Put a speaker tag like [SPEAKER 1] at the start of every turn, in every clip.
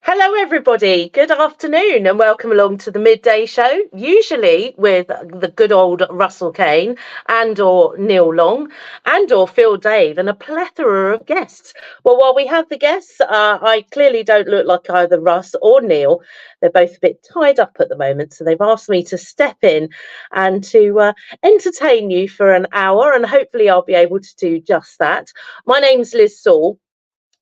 [SPEAKER 1] Hello, everybody. Good afternoon, and welcome along to the midday show. Usually with the good old Russell Kane and/or Neil Long and/or Phil Dave and a plethora of guests. Well, while we have the guests, I clearly don't look like either Russ or Neil. They're both a bit tied up at the moment, so they've asked me to step in and to entertain you for an hour, and hopefully I'll be able to do just that. My name's Liz Saul.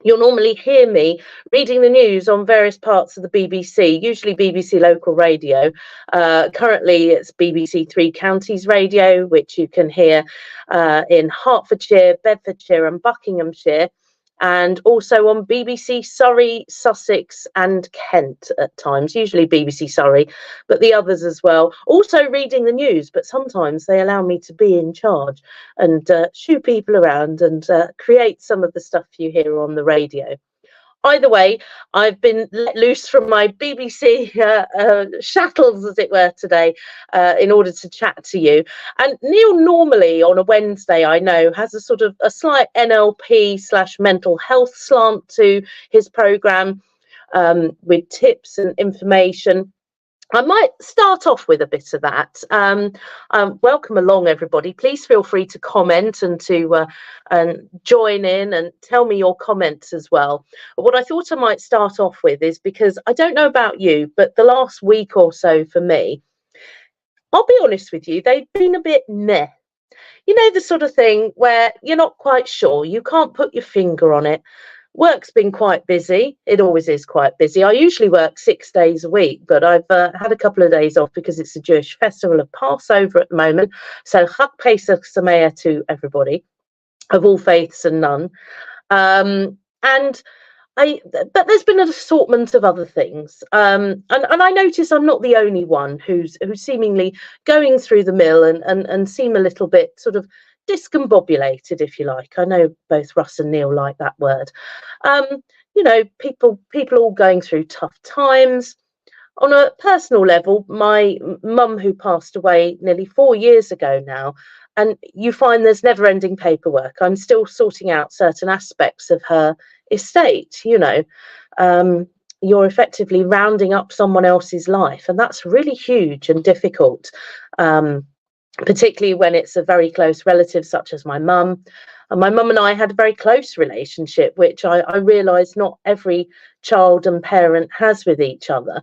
[SPEAKER 1] You'll normally hear me reading the news on various parts of the BBC, usually BBC local radio. Currently, it's BBC Three Counties radio, which you can hear in Hertfordshire, Bedfordshire, and Buckinghamshire, and also on BBC Surrey, Sussex, and Kent at times, usually BBC Surrey, but the others as well. Also reading the news, but sometimes they allow me to be in charge and shoo people around and create some of the stuff you hear on the radio. Either way, I've been let loose from my BBC shackles, as it were, today in order to chat to you. And Neil normally on a Wednesday, I know, has a sort of a slight NLP/mental health slant to his programme with tips and information. I might start off with a bit of that. Welcome along, everybody. Please feel free to comment and to join in and tell me your comments as well. But what I thought I might start off with is, because I don't know about you, but the last week or so for me, I'll be honest with you, they've been a bit meh. You know, the sort of thing where you're not quite sure, you can't put your finger on it. Work's been quite busy. It always is quite busy. I usually work 6 days a week, but I've had a couple of days off because it's the Jewish festival of Passover at the moment. So Chag Pesach Sameach to everybody of all faiths and none. But there's been an assortment of other things. And I notice I'm not the only one who's seemingly going through the mill and seem a little bit sort of discombobulated, if you like. I know both Russ and Neil like that word. You know, people all going through tough times. On a personal level, my mum, who passed away nearly 4 years ago now, and you find there's never-ending paperwork. I'm still sorting out certain aspects of her estate, you know. You're effectively rounding up someone else's life, and that's really huge and difficult. Particularly when it's a very close relative such as my mum. And my mum and I had a very close relationship, which I realised not every child and parent has with each other.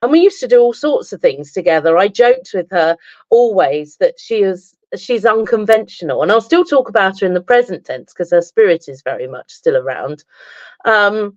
[SPEAKER 1] And we used to do all sorts of things together. I joked with her always that she's unconventional, and I'll still talk about her in the present tense because her spirit is very much still around. But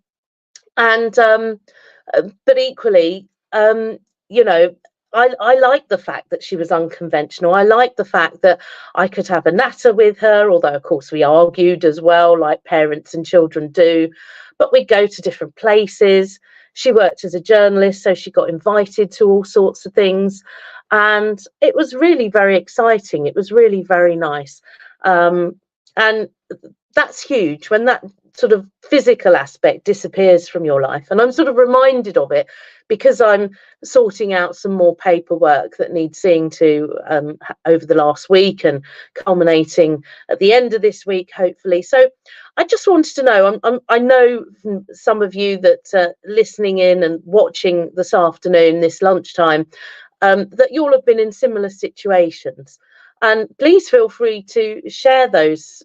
[SPEAKER 1] equally, you know, I like the fact that she was unconventional. I like the fact that I could have a natter with her, although, of course, we argued as well, like parents and children do. But we'd go to different places. She worked as a journalist, so she got invited to all sorts of things. And it was really very exciting. It was really very nice. And that's huge when that sort of physical aspect disappears from your life. And I'm sort of reminded of it because I'm sorting out some more paperwork that needs seeing to over the last week and culminating at the end of this week, hopefully. So I just wanted to know, I know from some of you that listening in and watching this afternoon, this lunchtime, that you all have been in similar situations. And please feel free to share those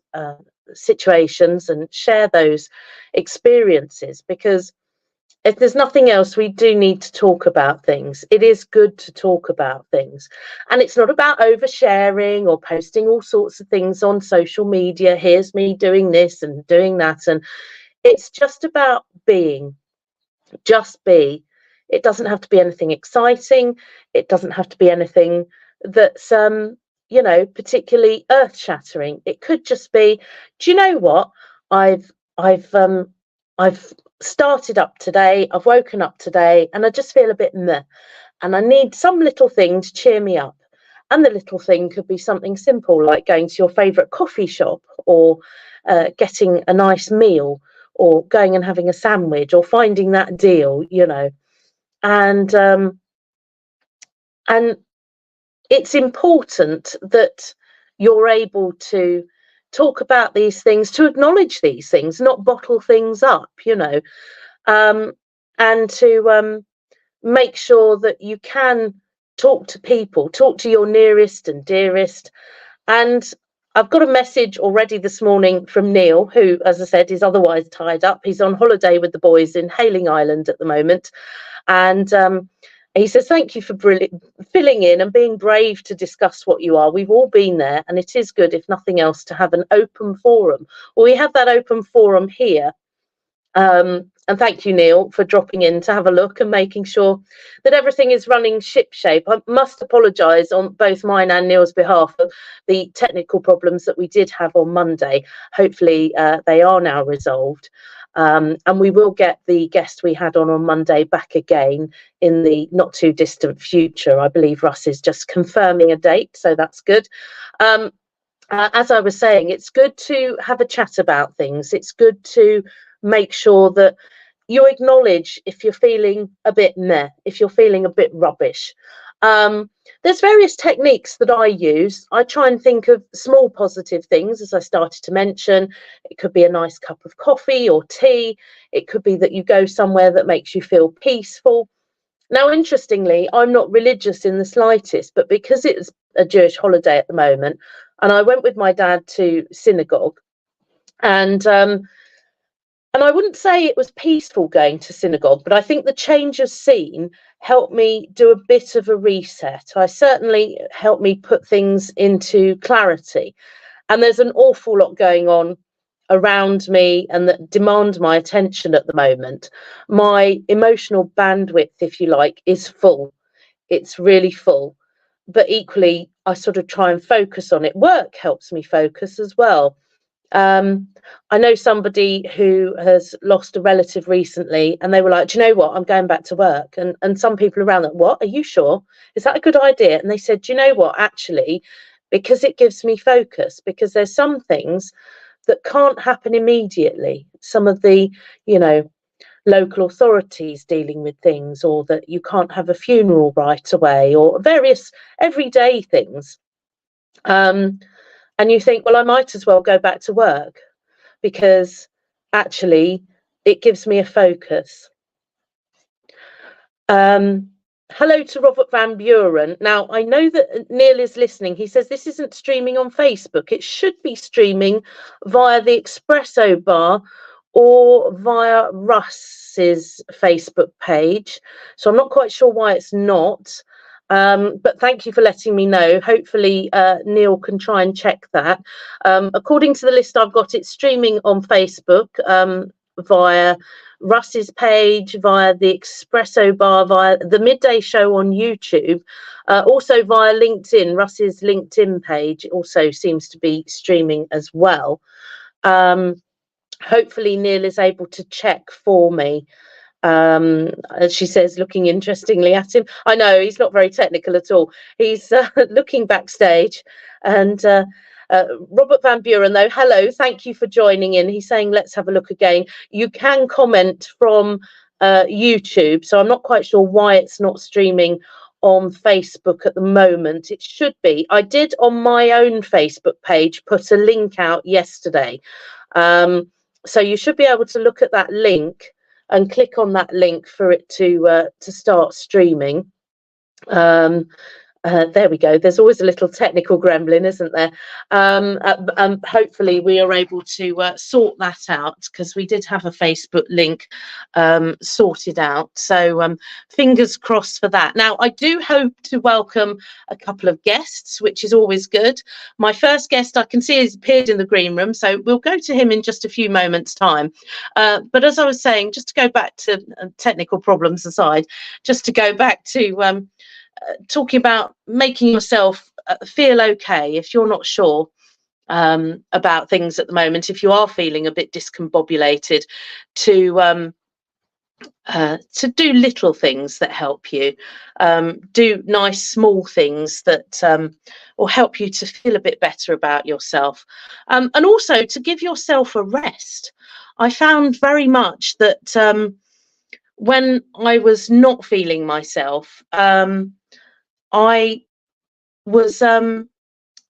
[SPEAKER 1] situations and share those experiences, because if there's nothing else, we do need to talk about things. It is good to talk about things, and it's not about oversharing or posting all sorts of things on social media. Here's me doing this and doing that, and it's just about being. Just be. It doesn't have to be anything exciting. It doesn't have to be anything that's you know, particularly earth-shattering. It could just be, do you know what? I've started up today, I've woken up today, and I just feel a bit meh. And I need some little thing to cheer me up. And the little thing could be something simple, like going to your favourite coffee shop, or getting a nice meal, or going and having a sandwich, or finding that deal, you know. And it's important that you're able to talk about these things, to acknowledge these things, not bottle things up, you know. and to make sure that you can talk to people, talk to your nearest and dearest. And I've got a message already this morning from Neil, who, as I said, is otherwise tied up. He's on holiday with the boys in Hayling Island at the moment. And he says, thank you for filling in and being brave to discuss what you are. We've all been there, and it is good, if nothing else, to have an open forum. Well, we have that open forum here. And thank you, Neil, for dropping in to have a look and making sure that everything is running shipshape. I must apologise on both mine and Neil's behalf for the technical problems that we did have on Monday. Hopefully they are now resolved. And we will get the guest we had on Monday back again in the not too distant future. I believe Russ is just confirming a date, so that's good. As I was saying, it's good to have a chat about things. It's good to make sure that you acknowledge if you're feeling a bit meh, if you're feeling a bit rubbish. There's various techniques that I use. I try and think of small positive things, as I started to mention. It could be a nice cup of coffee or tea. It could be that you go somewhere that makes you feel peaceful. Now, interestingly, I'm not religious in the slightest, but because it's a Jewish holiday at the moment, and I went with my dad to synagogue, and I wouldn't say it was peaceful going to synagogue, but I think the change of scene helped me do a bit of a reset. I certainly helped me put things into clarity. And there's an awful lot going on around me and that demand my attention at the moment. My emotional bandwidth, if you like, is full. It's really full. But equally, I sort of try and focus on it. Work helps me focus as well. I know somebody who has lost a relative recently, and they were like, do you know what, I'm going back to work. And some people around that, what, are you sure? Is that a good idea? And they said, do you know what, actually, because it gives me focus, because there's some things that can't happen immediately. Some of the, local authorities dealing with things, or that you can't have a funeral right away, or various everyday things. And you think, well, I might as well go back to work, because actually it gives me a focus. Hello to Robert Van Buren. Now, I know that Neil is listening. He says this isn't streaming on Facebook. It should be streaming via the Espresso Bar or via Russ's Facebook page. So I'm not quite sure why it's not. But thank you for letting me know. Hopefully Neil can try and check that. According to the list I've got, it's streaming on Facebook via Russ's page, via the Espresso Bar, via the Midday Show on YouTube, also via LinkedIn. Russ's LinkedIn page also seems to be streaming as well. Hopefully Neil is able to check for me. As she says, looking interestingly at him. I know he's not very technical at all. He's looking backstage. And Robert Van Buren, though, hello, thank you for joining in. He's saying, let's have a look again. You can comment from YouTube, so I'm not quite sure why it's not streaming on Facebook at the moment. It should be. I did on my own Facebook page put a link out yesterday. So you should be able to look at that link and click on that link for it to start streaming. There we go. There's always a little technical gremlin, isn't there? Hopefully we are able to sort that out, because we did have a Facebook link sorted out. So fingers crossed for that. Now, I do hope to welcome a couple of guests, which is always good. My first guest I can see has appeared in the green room, so we'll go to him in just a few moments' time. But as I was saying, just to go back to technical problems aside, just to go back to talking about making yourself feel okay if you're not sure about things at the moment, if you are feeling a bit discombobulated, to do little things that help you, do nice small things that will help you to feel a bit better about yourself, and also to give yourself a rest. I found very much that when I was not feeling myself, I was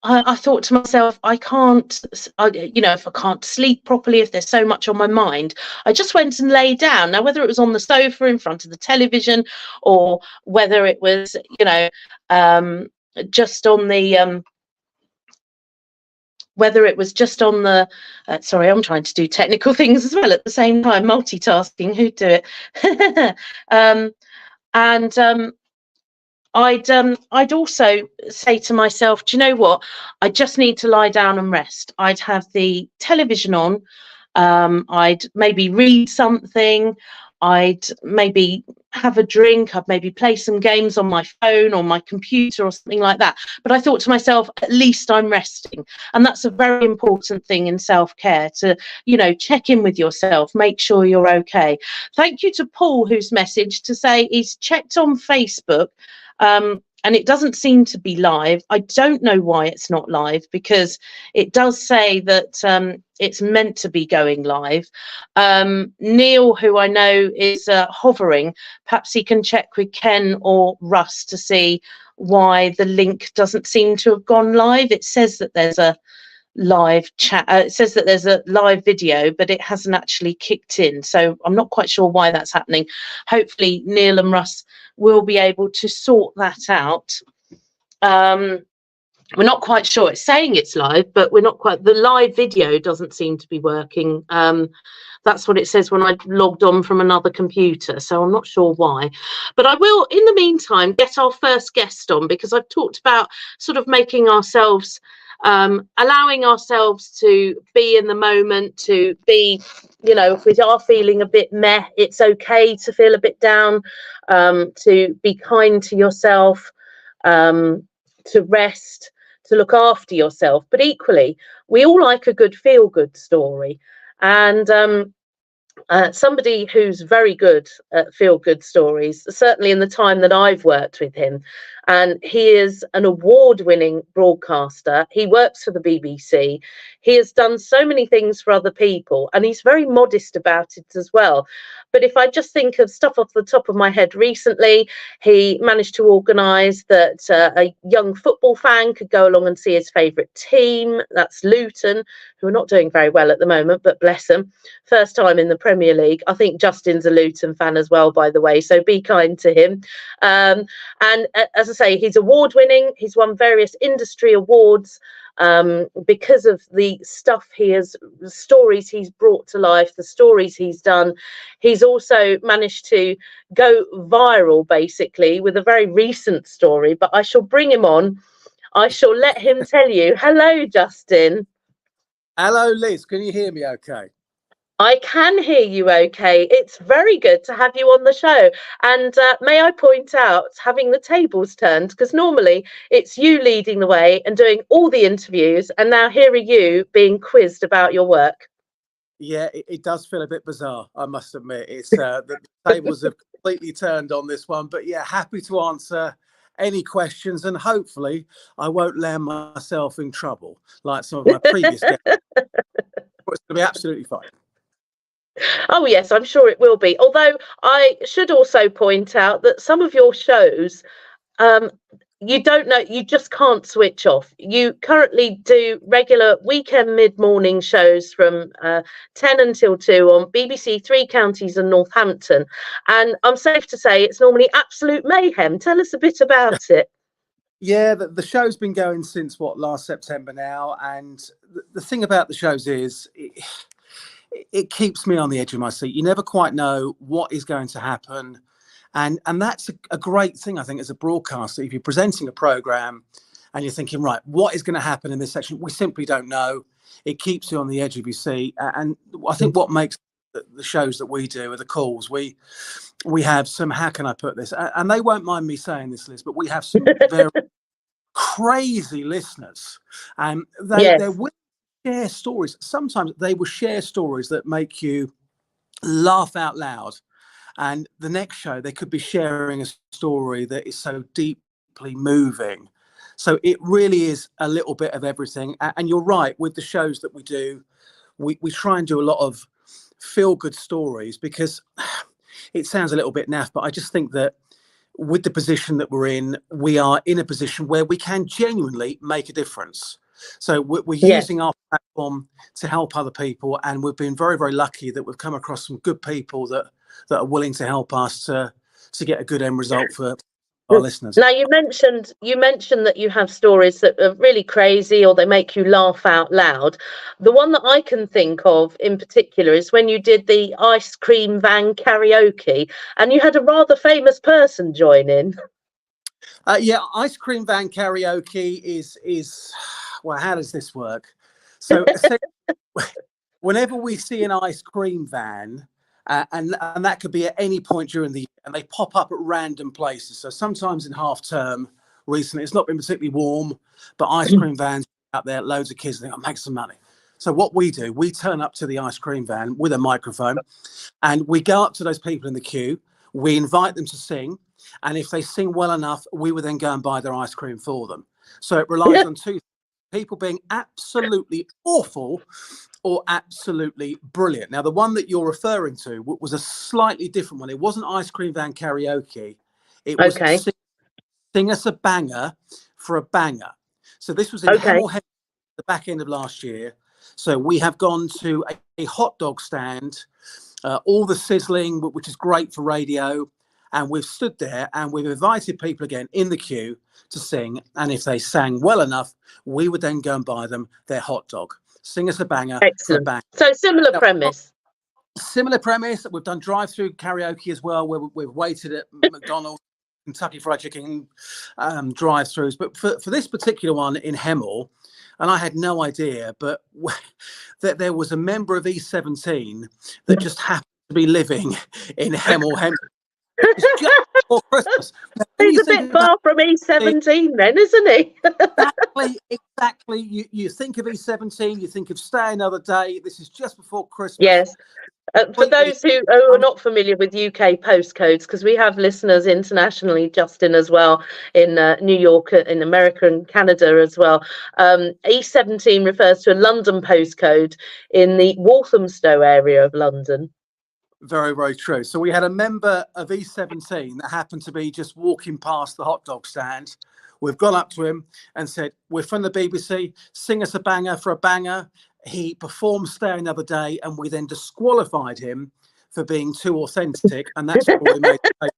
[SPEAKER 1] I thought to myself, I can't, if I can't sleep properly, if there's so much on my mind, I just went and lay down. Now, whether it was on the sofa in front of the television, or whether it was, just on the, sorry, I'm trying to do technical things as well at the same time, multitasking, who'd do it? I'd also say to myself, do you know what? I just need to lie down and rest. I'd have the television on. I'd maybe read something. I'd maybe have a drink. I'd maybe play some games on my phone or my computer or something like that. But I thought to myself, at least I'm resting. And that's a very important thing in self-care, to, check in with yourself, make sure you're okay. Thank you to Paul, whose message to say he's checked on Facebook. And it doesn't seem to be live. I don't know why it's not live, because it does say that it's meant to be going live. Neil, who I know is hovering, perhaps he can check with Ken or Russ to see why the link doesn't seem to have gone live. It says that there's a live chat, it says that there's a live video, but it hasn't actually kicked in, so I'm not quite sure why that's happening. Hopefully Neil and Russ will be able to sort that out. We're not quite sure. It's saying it's live, but we're not quite, the live video doesn't seem to be working. That's what it says when I logged on from another computer, so I'm not sure why. But I will, in the meantime, get our first guest on, because I've talked about sort of making ourselves, allowing ourselves to be in the moment, to be, if we are feeling a bit meh, it's okay to feel a bit down, to be kind to yourself, to rest, to look after yourself. But equally, we all like a good feel-good story. And somebody who's very good at feel-good stories, certainly in the time that I've worked with him, and he is an award-winning broadcaster. He works for the BBC. He has done so many things for other people, and he's very modest about it as well. But if I just think of stuff off the top of my head, recently he managed to organise that a young football fan could go along and see his favourite team, that's Luton, who are not doing very well at the moment, but bless them, first time in the Premier League. I think Justin's a Luton fan as well, by the way, so be kind to him. And as I say, he's award winning. He's won various industry awards because of the stuff the stories he's brought to life, the stories he's done. He's also managed to go viral, basically, with a very recent story, but I shall bring him on. I shall let him tell you. Hello, Justin.
[SPEAKER 2] Hello, Liz. Can you hear me okay?
[SPEAKER 1] I can hear you okay. It's very good to have you on the show. And may I point out, having the tables turned, because normally it's you leading the way and doing all the interviews, and now here are you being quizzed about your work.
[SPEAKER 2] Yeah, it does feel a bit bizarre, I must admit. It's the tables have completely turned on this one. But yeah, happy to answer any questions, and hopefully I won't land myself in trouble like some of my previous guests. It's going to be absolutely fine.
[SPEAKER 1] Oh yes, I'm sure it will be. Although I should also point out that some of your shows, you just can't switch off. You currently do regular weekend mid-morning shows from 10 until 2 on BBC Three Counties and Northampton. And I'm safe to say it's normally absolute mayhem. Tell us a bit about it.
[SPEAKER 2] Yeah, the show's been going since last September now. And the thing about the shows is it keeps me on the edge of my seat. You never quite know what is going to happen. And that's a great thing, I think, as a broadcaster. If you're presenting a program and you're thinking, right, what is going to happen in this section? We simply don't know. It keeps you on the edge of your seat. And I think what makes the shows that we do are the calls. We have some, how can I put this? And they won't mind me saying this, Liz, but we have some very crazy listeners. And they're willing to share stories. Sometimes they will share stories that make you laugh out loud. And the next show, they could be sharing a story that is so deeply moving. So it really is a little bit of everything. And you're right, with the shows that we do, we try and do a lot of feel-good stories, because it sounds a little bit naff, but I just think that with the position that we're in, we are in a position where we can genuinely make a difference. So we're
[SPEAKER 1] Yes.
[SPEAKER 2] using our platform to help other people, and we've been very, very lucky that we've come across some good people that are willing to help us to get a good end result for our listeners.
[SPEAKER 1] Now, you mentioned that you have stories that are really crazy or they make you laugh out loud. The one that I can think of in particular is when you did the ice cream van karaoke and you had a rather famous person join in.
[SPEAKER 2] Yeah, ice cream van karaoke is well, how does this work? So whenever we see an ice cream van, and that could be at any point during the year, and they pop up at random places. So sometimes in half term recently, it's not been particularly warm, but ice cream vans out there, loads of kids think, I'll make some money. So what we do, we turn up to the ice cream van with a microphone, and we go up to those people in the queue. We invite them to sing, and if they sing well enough, we would then go and buy their ice cream for them. So it relies on two people being absolutely awful or absolutely brilliant. Now, the one that you're referring to was a slightly different one. It wasn't ice cream van karaoke. It was
[SPEAKER 1] Okay.
[SPEAKER 2] sing us a banger for a banger. So this was in Hemel Hempstead, the back end of last year. So we have gone to a hot dog stand, all the sizzling, which is great for radio. And we've stood there and we've invited people again in the queue to sing. And if they sang well enough, we would then go and buy them their hot dog. Sing us a banger for a bang.
[SPEAKER 1] So similar premise.
[SPEAKER 2] Similar premise. We've done drive-through karaoke as well, where we've waited at McDonald's, Kentucky Fried Chicken drive-throughs. But for this particular one in Hemel, and I had no idea, but that there was a member of E17 that just happened to be living in Hemel Hempstead. It's just before Christmas.
[SPEAKER 1] He's a bit far from E17 then, isn't he?
[SPEAKER 2] Exactly. You think of E17, you think of Stay Another Day. This is just before Christmas.
[SPEAKER 1] Yes. For those who are not familiar with UK postcodes, because we have listeners internationally, Justin, as well, in New York, in America and Canada as well. E17 refers to a London postcode in the Walthamstow area of London.
[SPEAKER 2] Very, very true. So we had a member of E17 that happened to be just walking past the hot dog stand. We've gone up to him and said, we're from the BBC, sing us a banger for a banger. He performed Stay Another Day, and we then disqualified him for being too authentic. And that's why we made it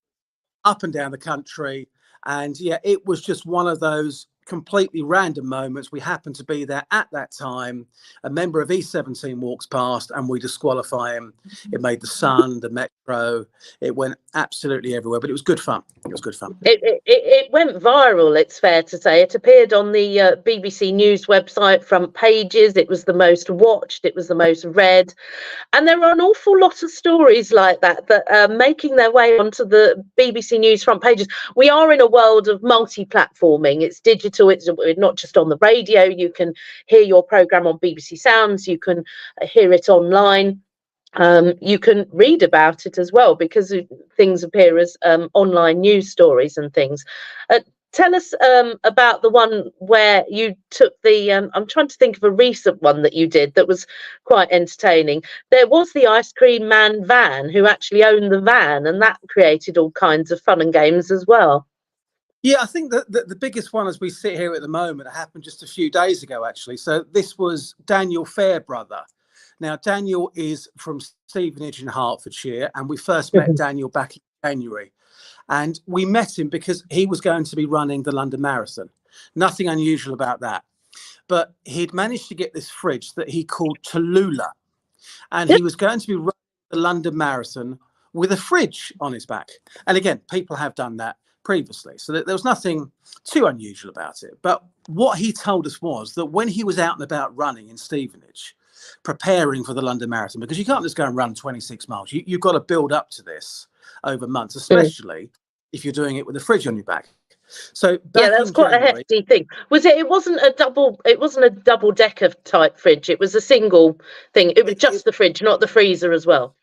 [SPEAKER 2] up and down the country. And yeah, it was just one of those completely random moments. We happened to be there at that time. A member of E17 walks past and we disqualify him. It made the Sun, the Metro. It went absolutely everywhere, but it was good fun. It was good fun.
[SPEAKER 1] It went viral, it's fair to say. It appeared on the BBC News website front pages. It was the most watched. It was the most read. And there are an awful lot of stories like that are making their way onto the BBC News front pages. We are in a world of multi-platforming. It's digital. It's not just on the radio. You can hear your programme on BBC Sounds. You can hear it online. You can read about it as well, because things appear as online news stories and things. Tell us about the one where you took the, I'm trying to think of a recent one that you did that was quite entertaining. There was the ice cream man van who actually owned the van, and that created all kinds of fun and games as well.
[SPEAKER 2] Yeah, I think that the biggest one as we sit here at the moment happened just a few days ago, actually. So this was Daniel Fairbrother. Now, Daniel is from Stevenage in Hertfordshire, and we first met Daniel back in January. And we met him because he was going to be running the London Marathon. Nothing unusual about that. But he'd managed to get this fridge that he called Tallulah. And he was going to be running the London Marathon with a fridge on his back. And again, people have done that previously. So there was nothing too unusual about it. But what he told us was that when he was out and about running in Stevenage, preparing for the London Marathon, because you can't just go and run 26 miles. You've got to build up to this over months, especially if you're doing it with a fridge on your back. So
[SPEAKER 1] that's quite a hefty thing. It wasn't a double decker type fridge. It was a single thing. It was just the fridge, not the freezer as well.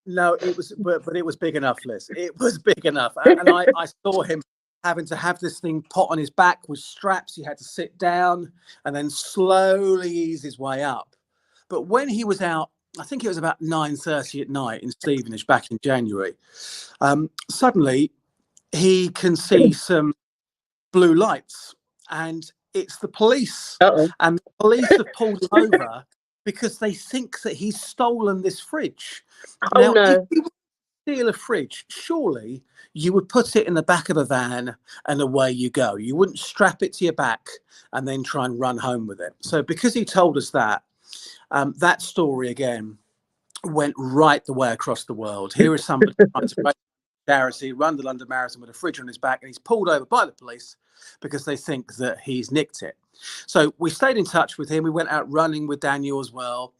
[SPEAKER 2] No, it was, but it was big enough, Liz. It was big enough. And I saw him having to have this thing put on his back with straps. He had to sit down and then slowly ease his way up. But when he was out, I think it was about 9:30 at night in Stevenage back in January, suddenly he can see some blue lights, and it's the police.
[SPEAKER 1] Uh-oh.
[SPEAKER 2] And the police have pulled him over because they think that he's stolen this fridge.
[SPEAKER 1] Oh
[SPEAKER 2] Now, if
[SPEAKER 1] no.
[SPEAKER 2] you steal a fridge, surely you would put it in the back of a van and away you go. You wouldn't strap it to your back and then try and run home with it. So because he told us that, that story again went right the way across the world. Here is somebody trying to raise charity, run the London Marathon with a fridge on his back, and he's pulled over by the police because they think that he's nicked it. So we stayed in touch with him. We went out running with Daniel as well.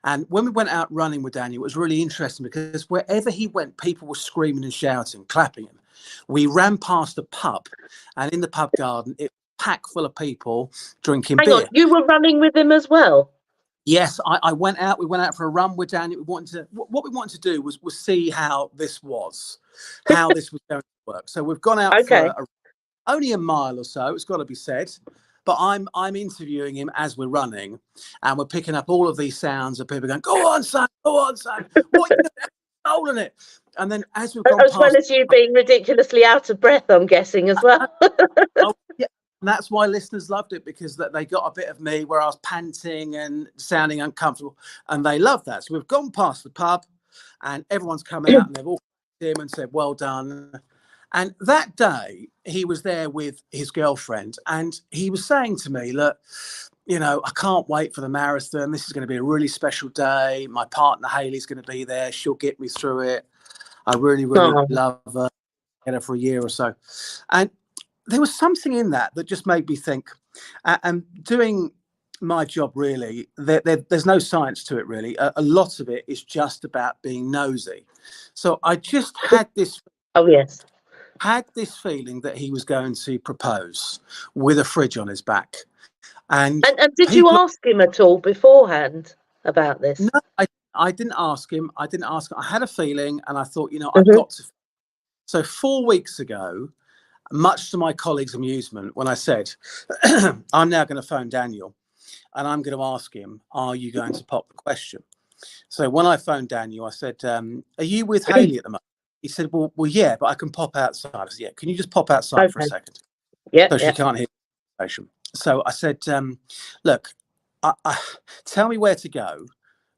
[SPEAKER 2] And when we went out running with Daniel, it was really interesting because wherever he went, people were screaming and shouting, clapping him. We ran past a pub, and in the pub garden, it was packed full of people drinking
[SPEAKER 1] Hang
[SPEAKER 2] beer.
[SPEAKER 1] on, you were running with him as well?
[SPEAKER 2] Yes, I went out. We went out for a run with Daniel. What we wanted to do was see how this was going to work. So we've gone out
[SPEAKER 1] Okay.
[SPEAKER 2] for only a mile or so. It's got to be said, but I'm interviewing him as we're running, and we're picking up all of these sounds of people going, "Go on, son! Go on, son! What you stolen it?" And then as we've gone
[SPEAKER 1] As well as you being ridiculously out of breath, I'm guessing as well.
[SPEAKER 2] oh, yeah. And that's why listeners loved it, because that they got a bit of me where I was panting and sounding uncomfortable, and they loved that. So we've gone past the pub, and everyone's come out and they've all him and said, "Well done." And that day he was there with his girlfriend, and he was saying to me, "Look, you know, I can't wait for the marathon. This is going to be a really special day. My partner Hayley's going to be there. She'll get me through it. I really, really love her. Get her for a year or so." And there was something in that just made me think, and doing my job, really, there's no science to it, really. A lot of it is just about being nosy. So I just had this feeling that he was going to propose with a fridge on his back. And
[SPEAKER 1] did you ask him at all beforehand about this?
[SPEAKER 2] No, I didn't ask him. I had a feeling, and I thought, you know, I've got to. So 4 weeks ago, much to my colleagues' amusement, when I said, I'm now going to phone Daniel and I'm going to ask him, are you going to pop the question? So when I phoned Daniel, I said, are you with Hayley at the moment? He said, well, yeah, but I can pop outside. I said, yeah, can you just pop outside for a second?
[SPEAKER 1] Yeah.
[SPEAKER 2] So she can't hear the conversation. So I said, look, tell me where to go,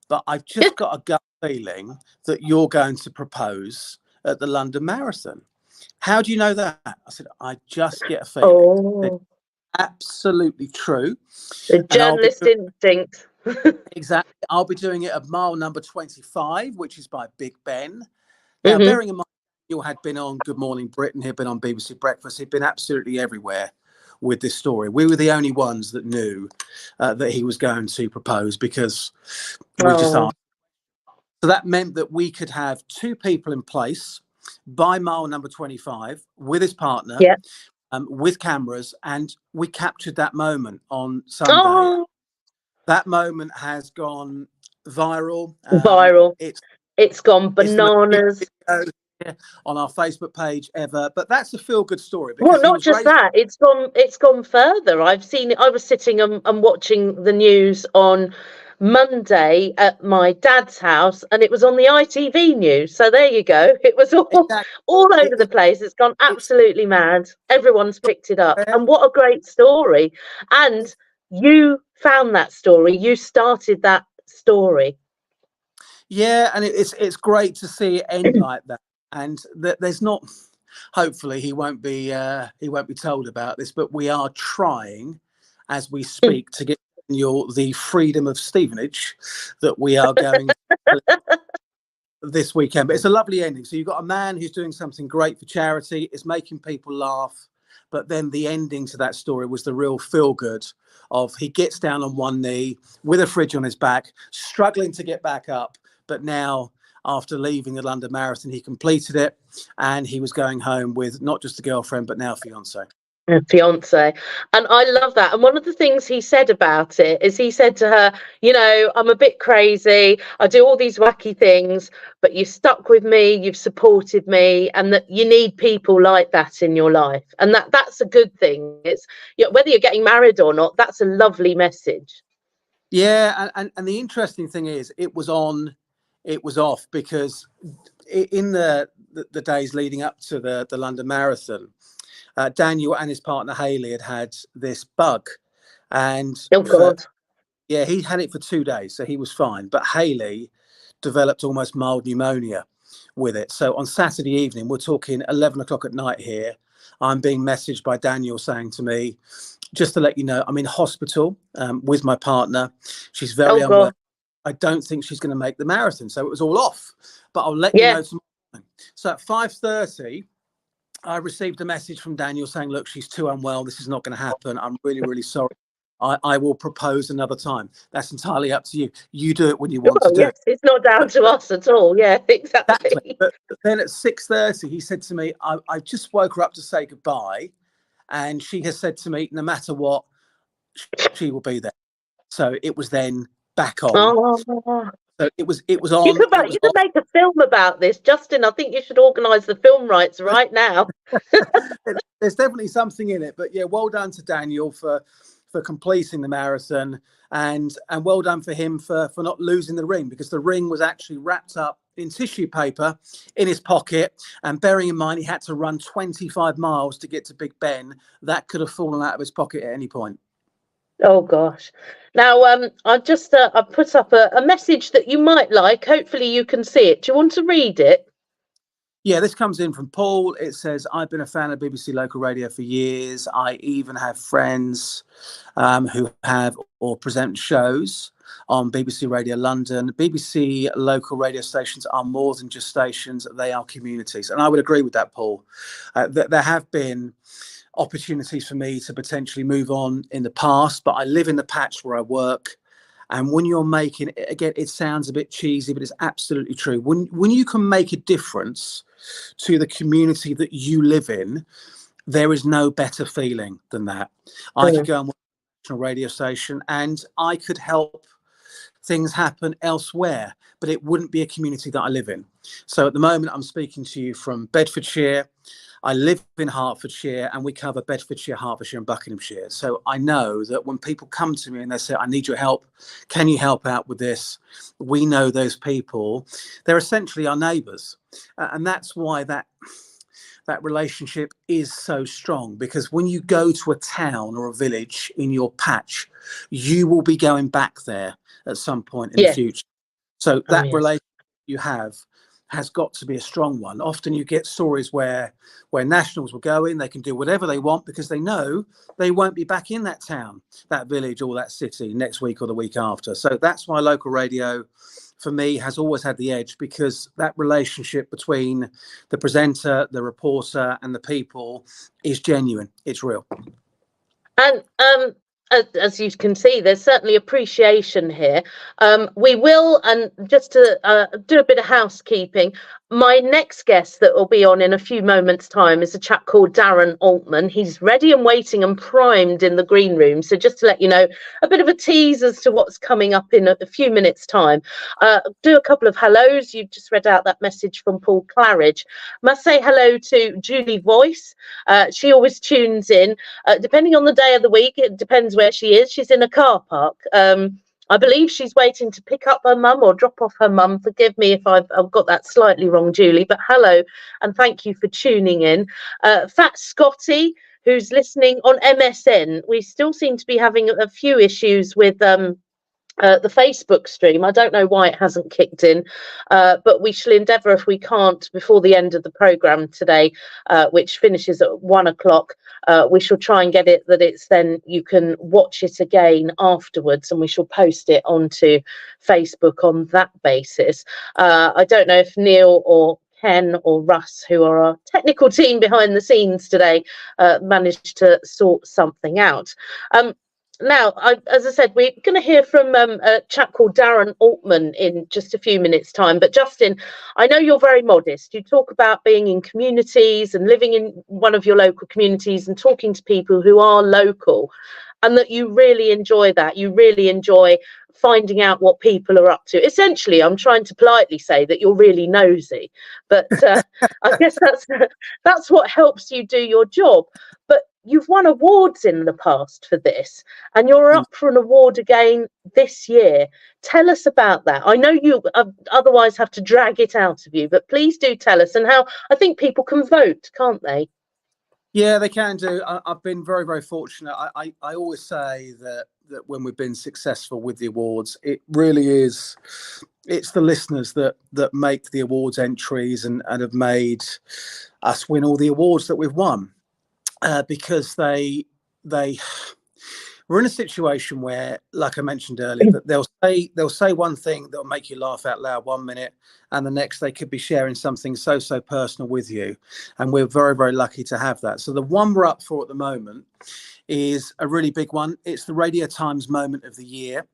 [SPEAKER 2] but I've just got a gut feeling that you're going to propose at the London Marathon. How do you know that? I said, I just get a feeling.
[SPEAKER 1] Oh,
[SPEAKER 2] absolutely true.
[SPEAKER 1] The journalist instinct.
[SPEAKER 2] Exactly. I'll be doing it at mile number 25, which is by Big Ben. Now, bearing in mind, you had been on Good Morning Britain, he'd been on BBC Breakfast, he'd been absolutely everywhere with this story. We were the only ones that knew that he was going to propose, because we just asked. So that meant that we could have two people in place by mile number 25 with his partner, with cameras, and we captured that moment on Sunday. That moment has gone viral.
[SPEAKER 1] It's gone bananas.
[SPEAKER 2] On our Facebook page ever, but that's a feel-good story.
[SPEAKER 1] Well, not just that, it's gone further. I've seen it. I was sitting and watching the news on Monday at my dad's house, and it was on the ITV news. So there you go. It was all over the place. It's gone absolutely mad. Everyone's picked it up, and what a great story. And you found that story. You started that story.
[SPEAKER 2] Yeah, and it's great to see it end like that. And there's not. Hopefully, he won't be told about this, but we are trying, as we speak, to get the freedom of Stevenage that we are going this weekend. But it's a lovely ending. So you've got a man who's doing something great for charity, is making people laugh, but then the ending to that story was the real feel good of he gets down on one knee with a fridge on his back, struggling to get back up, but now, after leaving the London Marathon, he completed it, and he was going home with not just a girlfriend, but now fiance.
[SPEAKER 1] And I love that. And one of the things he said about it is he said to her, you know, I'm a bit crazy, I do all these wacky things, but you stuck with me, you've supported me, and that you need people like that in your life. And that's a good thing. It's, you know, whether you're getting married or not, that's a lovely message.
[SPEAKER 2] Yeah, and the interesting thing is it was on, it was off, because in the the days leading up to the London Marathon, Daniel and his partner Hayley had this bug, and
[SPEAKER 1] Oh God.
[SPEAKER 2] yeah, he had it for 2 days, so he was fine. But Hayley developed almost mild pneumonia with it. So on Saturday evening, we're talking 11 o'clock at night here, I'm being messaged by Daniel saying to me, just to let you know, I'm in hospital with my partner. She's very
[SPEAKER 1] Oh
[SPEAKER 2] unwell.
[SPEAKER 1] God.
[SPEAKER 2] I don't think she's going to make the marathon. So it was all off. But I'll let you
[SPEAKER 1] Yeah.
[SPEAKER 2] know tomorrow. So at 5:30, I received a message from Daniel saying, look, she's too unwell. This is not going to happen. I'm really, really sorry. I will propose another time. That's entirely up to you. You do it when you want to
[SPEAKER 1] Well,
[SPEAKER 2] do it.
[SPEAKER 1] yes, it's not down to us at all. Yeah,
[SPEAKER 2] Exactly.
[SPEAKER 1] exactly.
[SPEAKER 2] But then at 6:30, he said to me, I just woke her up to say goodbye. And she has said to me, no matter what, she will be there. So it was then back on.
[SPEAKER 1] Oh,
[SPEAKER 2] So it was
[SPEAKER 1] you
[SPEAKER 2] on.
[SPEAKER 1] could
[SPEAKER 2] It was
[SPEAKER 1] you could
[SPEAKER 2] off.
[SPEAKER 1] make a film about this, Justin. I think you should organise the film rights right now.
[SPEAKER 2] There's definitely something in it. But yeah, well done to Daniel for completing the marathon, and well done for him for not losing the ring, because the ring was actually wrapped up in tissue paper in his pocket. And bearing in mind he had to run 25 miles to get to Big Ben, that could have fallen out of his pocket at any point.
[SPEAKER 1] Oh gosh. Now, I just I put up a message that you might like. Hopefully, you can see it. Do you want to read it?
[SPEAKER 2] Yeah, this comes in from Paul. It says, I've been a fan of BBC Local Radio for years. I even have friends who have or present shows on BBC Radio London. BBC local radio stations are more than just stations, they are communities. And I would agree with that, Paul. There have been opportunities for me to potentially move on in the past, but I live in the patch where I work. And when you're making, again, it sounds a bit cheesy, but it's absolutely true. When you can make a difference to the community that you live in, there is no better feeling than that. I could go and work on a radio station and I could help things happen elsewhere, but it wouldn't be a community that I live in. So at the moment, I'm speaking to you from Bedfordshire. I live in Hertfordshire and we cover Bedfordshire, Hertfordshire and Buckinghamshire. So I know that when people come to me and they say, I need your help, can you help out with this? We know those people. They're essentially our neighbours. And that's why that relationship is so strong, because when you go to a town or a village in your patch, you will be going back there at some point in the future. So that relationship you have has got to be a strong one. Often you get stories where nationals will go in, they can do whatever they want because they know they won't be back in that town, that village or that city next week or the week after. So that's why local radio for me has always had the edge, because that relationship between the presenter, the reporter and the people is genuine. It's real.
[SPEAKER 1] And as you can see, there's certainly appreciation here. We will, and just to do a bit of housekeeping, my next guest that will be on in a few moments' time is a chap called Darren Altman. He's ready and waiting and primed in the green room. So just to let you know, a bit of a tease as to what's coming up in a few minutes' time. Do a couple of hellos. You've just read out that message from Paul Claridge. Must say hello to Julie Voice. She always tunes in. Depending on the day of the week, it depends where she is. She's in a car park. I believe she's waiting to pick up her mum or drop off her mum. Forgive me if I've got that slightly wrong, Julie, but hello and thank you for tuning in. Fat Scotty, who's listening on MSN. We still seem to be having a few issues with the Facebook stream. I don't know why it hasn't kicked in, but we shall endeavour, if we can't before the end of the programme today, which finishes at 1 o'clock, we shall try and get it that it's then you can watch it again afterwards, and we shall post it onto Facebook on that basis. I don't know if Neil or Ken or Russ, who are our technical team behind the scenes today, managed to sort something out. Now, as I said, we're going to hear from a chap called Darren Altman in just a few minutes' time. But Justin, I know you're very modest. You talk about being in communities and living in one of your local communities and talking to people who are local, and that you really enjoy that. You really enjoy finding out what people are up to. Essentially, I'm trying to politely say that you're really nosy, but I guess that's what helps you do your job. But you've won awards in the past for this, and you're up for an award again this year. Tell us about that. I know you otherwise have to drag it out of you, but please do tell us, and how I think people can vote, can't they?
[SPEAKER 2] Yeah, they can do. I've been very, very fortunate. I always say that when we've been successful with the awards, it really is, it's the listeners that make the awards entries and have made us win all the awards that we've won, because they we're in a situation where, like I mentioned earlier, that they'll say one thing that'll make you laugh out loud 1 minute, and the next they could be sharing something so personal with you, and we're very, very lucky to have that. So the one we're up for at the moment is a really big one. It's the Radio Times Moment of the Year,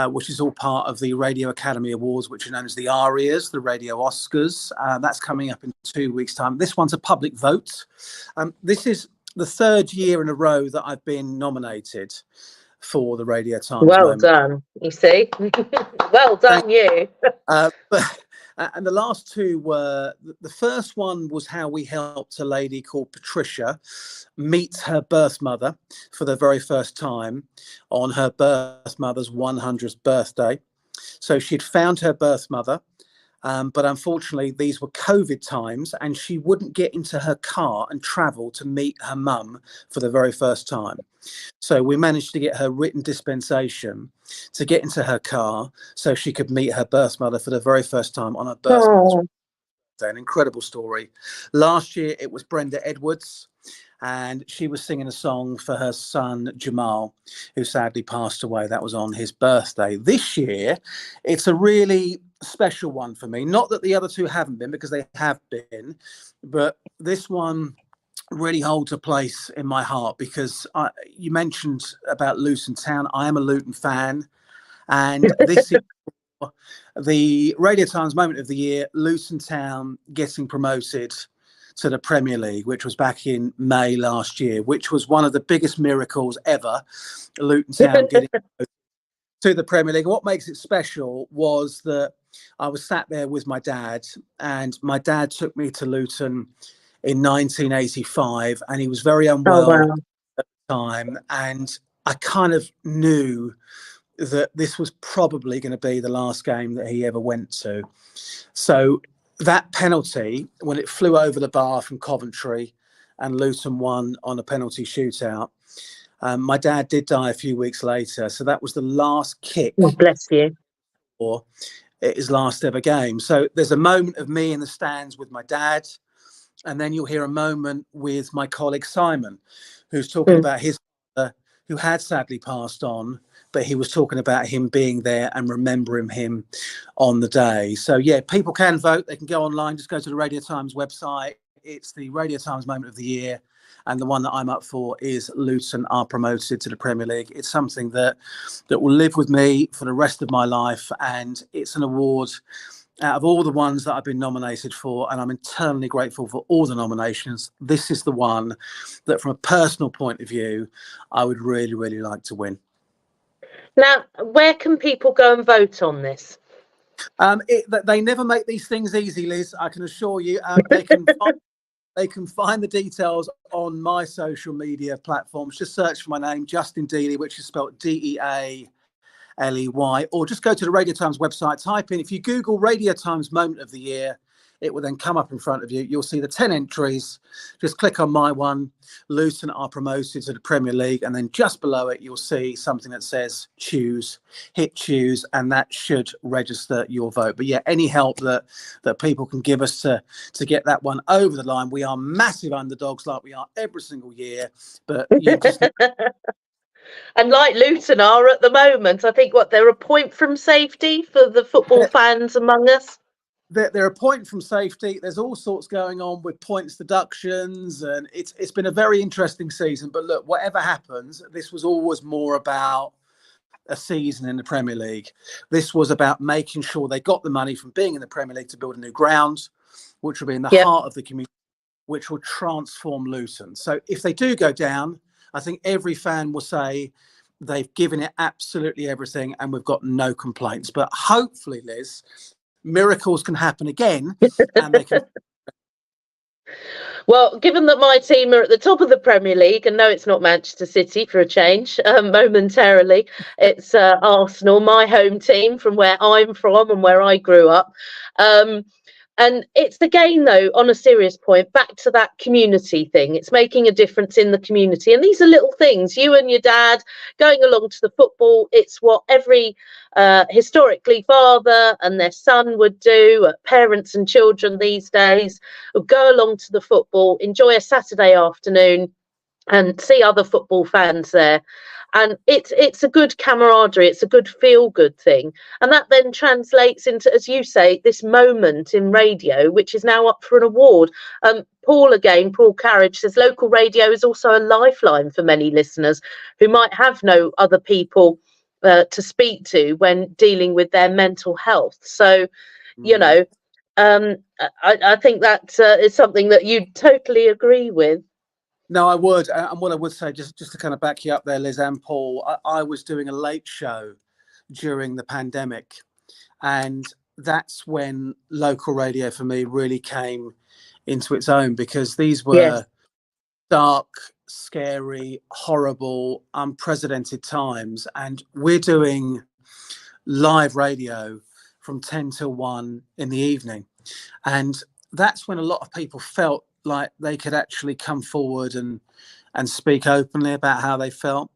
[SPEAKER 2] which is all part of the Radio Academy Awards, which are known as the ARIAs, the Radio Oscars. That's coming up in 2 weeks' time. This one's a public vote. This is the third year in a row that I've been nominated for the Radio Times
[SPEAKER 1] Well
[SPEAKER 2] Moment.
[SPEAKER 1] done, you see. Well done, you.
[SPEAKER 2] And the last two were, the first one was how we helped a lady called Patricia meet her birth mother for the very first time on her birth mother's 100th birthday. So she'd found her birth mother, but unfortunately these were COVID times, and she wouldn't get into her car and travel to meet her mum for the very first time. So we managed to get her written dispensation to get into her car so she could meet her birth mother for the very first time on her birth mother's birthday. An incredible story. Last year it was Brenda Edwards, and she was singing a song for her son Jamal, who sadly passed away. That was on his birthday. This year it's a really special one for me. Not that the other two haven't been, because they have been, but this one really holds a place in my heart, because you mentioned about Luton Town. I am a Luton fan, and this is the Radio Times Moment of the Year, Luton Town getting promoted to the Premier League, which was back in May last year, which was one of the biggest miracles ever. Luton Town getting to the Premier League. What makes it special was that I was sat there with my dad, and my dad took me to Luton in 1985, and he was very unwell at the time, and I kind of knew that this was probably going to be the last game that he ever went to. So that penalty, when it flew over the bar from Coventry and Luton won on a penalty shootout, my dad did die a few weeks later, so that was the last kick.
[SPEAKER 1] Oh, bless you.
[SPEAKER 2] For his last ever game. So there's a moment of me in the stands with my dad, and then you'll hear a moment with my colleague Simon, who's talking about his father, who had sadly passed on, but he was talking about him being there and remembering him on the day. So yeah, people can vote. They can go online, just go to the Radio Times website. It's the Radio Times Moment of the Year, and the one that I'm up for is Luton are promoted to the Premier League. It's something that will live with me for the rest of my life, and it's an award out of all the ones that I've been nominated for, and I'm eternally grateful for all the nominations. This is the one that, from a personal point of view, I would really, really like to win.
[SPEAKER 1] Now, where can people go and vote on this?
[SPEAKER 2] They never make these things easy, Liz, I can assure you. They can find the details on my social media platforms. Just search for my name, Justin Dealey, which is spelled DEALEY, or just go to the Radio Times website, type in, if you Google Radio Times Moment of the Year, it will then come up in front of you. You'll see the 10 entries. Just click on my one, Luton are promoted to the Premier League, and then just below it, you'll see something that says choose, hit choose, and that should register your vote. But yeah, any help that people can give us to get that one over the line. We are massive underdogs, like we are every single year, but you just...
[SPEAKER 1] And like Luton are at the moment, I think they're a point from safety for the football fans among us.
[SPEAKER 2] They're a point from safety. There's all sorts going on with points deductions, and it's been a very interesting season. But look, whatever happens, this was always more about a season in the Premier League. This was about making sure they got the money from being in the Premier League to build a new ground, which will be in the heart of the community, which will transform Luton. So if they do go down, I think every fan will say they've given it absolutely everything, and we've got no complaints. But hopefully, Liz, miracles can happen again, and they can.
[SPEAKER 1] Well, given that my team are at the top of the Premier League, and no, it's not Manchester City for a change, momentarily, it's Arsenal, my home team from where I'm from and where I grew up. Um, and it's again, though, on a serious point, back to that community thing. It's making a difference in the community. And these are little things. You and your dad going along to the football. It's what every historically father and their son would do, parents and children these days would go along to the football, enjoy a Saturday afternoon and see other football fans there. And it's a good camaraderie, it's a good feel good thing. And that then translates into, as you say, this moment in radio, which is now up for an award. Paul Carriage says local radio is also a lifeline for many listeners who might have no other people to speak to when dealing with their mental health. So, you know, I think that is something that you totally agree with.
[SPEAKER 2] No, I would. And what I would say, just to kind of back you up there, Liz and Paul, I was doing a late show during the pandemic. And that's when local radio for me really came into its own, because these were
[SPEAKER 1] Yes.
[SPEAKER 2] dark, scary, horrible, unprecedented times. And we're doing live radio from 10 till 1 in the evening. And that's when a lot of people felt like they could actually come forward and speak openly about how they felt.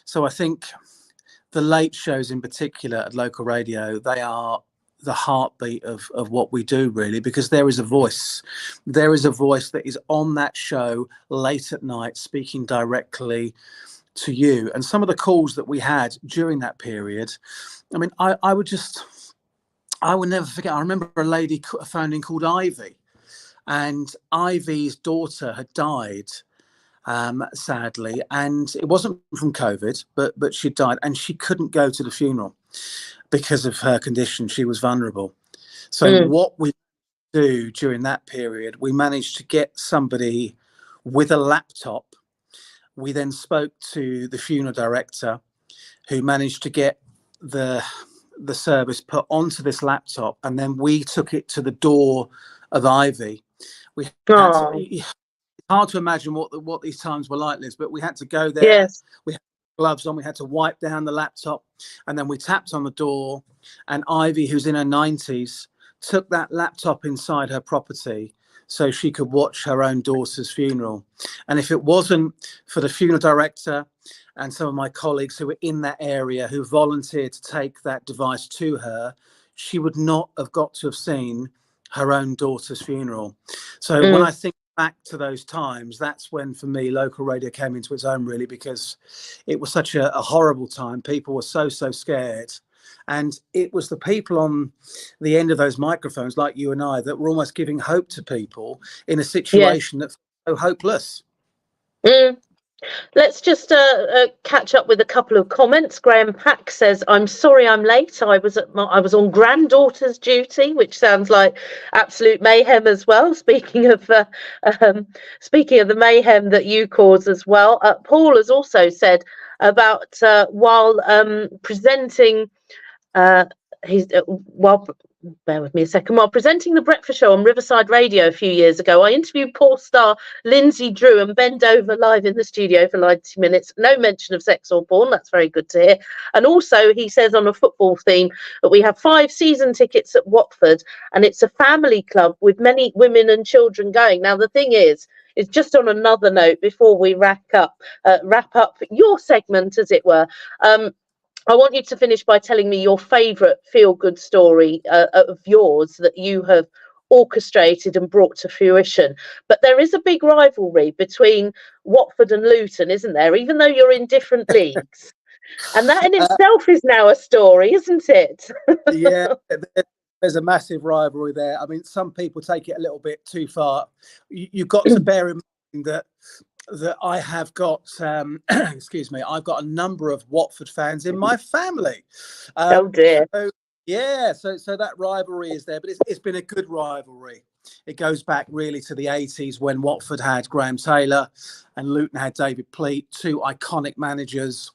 [SPEAKER 2] So I think the late shows in particular at local radio, they are the heartbeat of what we do, really, because there is a voice. There is a voice that is on that show late at night speaking directly to you. And some of the calls that we had during that period, I mean, I would never forget. I remember a lady phoning called Ivy, and Ivy's daughter had died, sadly, and it wasn't from COVID, but she died, and she couldn't go to the funeral because of her condition. She was vulnerable. So what we do during that period, we managed to get somebody with a laptop. We then spoke to the funeral director, who managed to get the service put onto this laptop, and then we took it to the door of Ivy. We had to, it's hard to imagine what these times were like, Liz, but we had to go there.
[SPEAKER 1] Yes.
[SPEAKER 2] We had gloves on, we had to wipe down the laptop, and then we tapped on the door, and Ivy, who's in her 90s, took that laptop inside her property so she could watch her own daughter's funeral. And if it wasn't for the funeral director and some of my colleagues who were in that area who volunteered to take that device to her, she would not have got to have seen her own daughter's funeral. So when I think back to those times, that's when, for me, local radio came into its own, really, because it was such a horrible time. People were so scared. And it was the people on the end of those microphones, like you and I, that were almost giving hope to people in a situation that's so hopeless.
[SPEAKER 1] Let's just catch up with a couple of comments. Graham Pack says, "I'm sorry I'm late. I was on granddaughter's duty," which sounds like absolute mayhem as well. Speaking of the mayhem that you cause as well, Paul has also said about while presenting. Bear with me a second. While presenting the breakfast show on Riverside Radio a few years ago, I interviewed porn star Lindsay Drew and bent over live in the studio for 90 minutes. No mention of sex or porn. That's very good to hear. And also, he says, on a football theme, that we have 5 season tickets at Watford, and it's a family club with many women and children going. Now, the thing is just on another note, before we wrap up your segment, as it were, I want you to finish by telling me your favourite feel-good story of yours that you have orchestrated and brought to fruition. But there is a big rivalry between Watford and Luton, isn't there? Even though you're in different leagues. And that in itself is now a story, isn't it?
[SPEAKER 2] Yeah, there's a massive rivalry there. I mean, some people take it a little bit too far. You've got to bear in mind that I have got, excuse me, I've got a number of Watford fans in my family.
[SPEAKER 1] Oh dear.
[SPEAKER 2] So, yeah, so that rivalry is there, but it's been a good rivalry. It goes back really to the 80s when Watford had Graham Taylor and Luton had David Pleat, 2 iconic managers.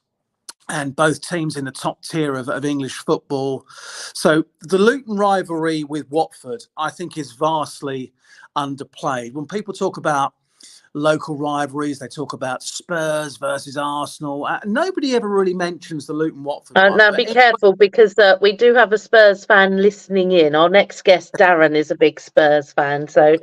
[SPEAKER 2] and both teams in the top tier of English football. So the Luton rivalry with Watford, I think, is vastly underplayed. When people talk about local rivalries, they talk about Spurs versus Arsenal. Nobody ever really mentions the Luton Watford one.
[SPEAKER 1] Now, be careful, because we do have a Spurs fan listening in. Our next guest, Darren, is a big Spurs fan, so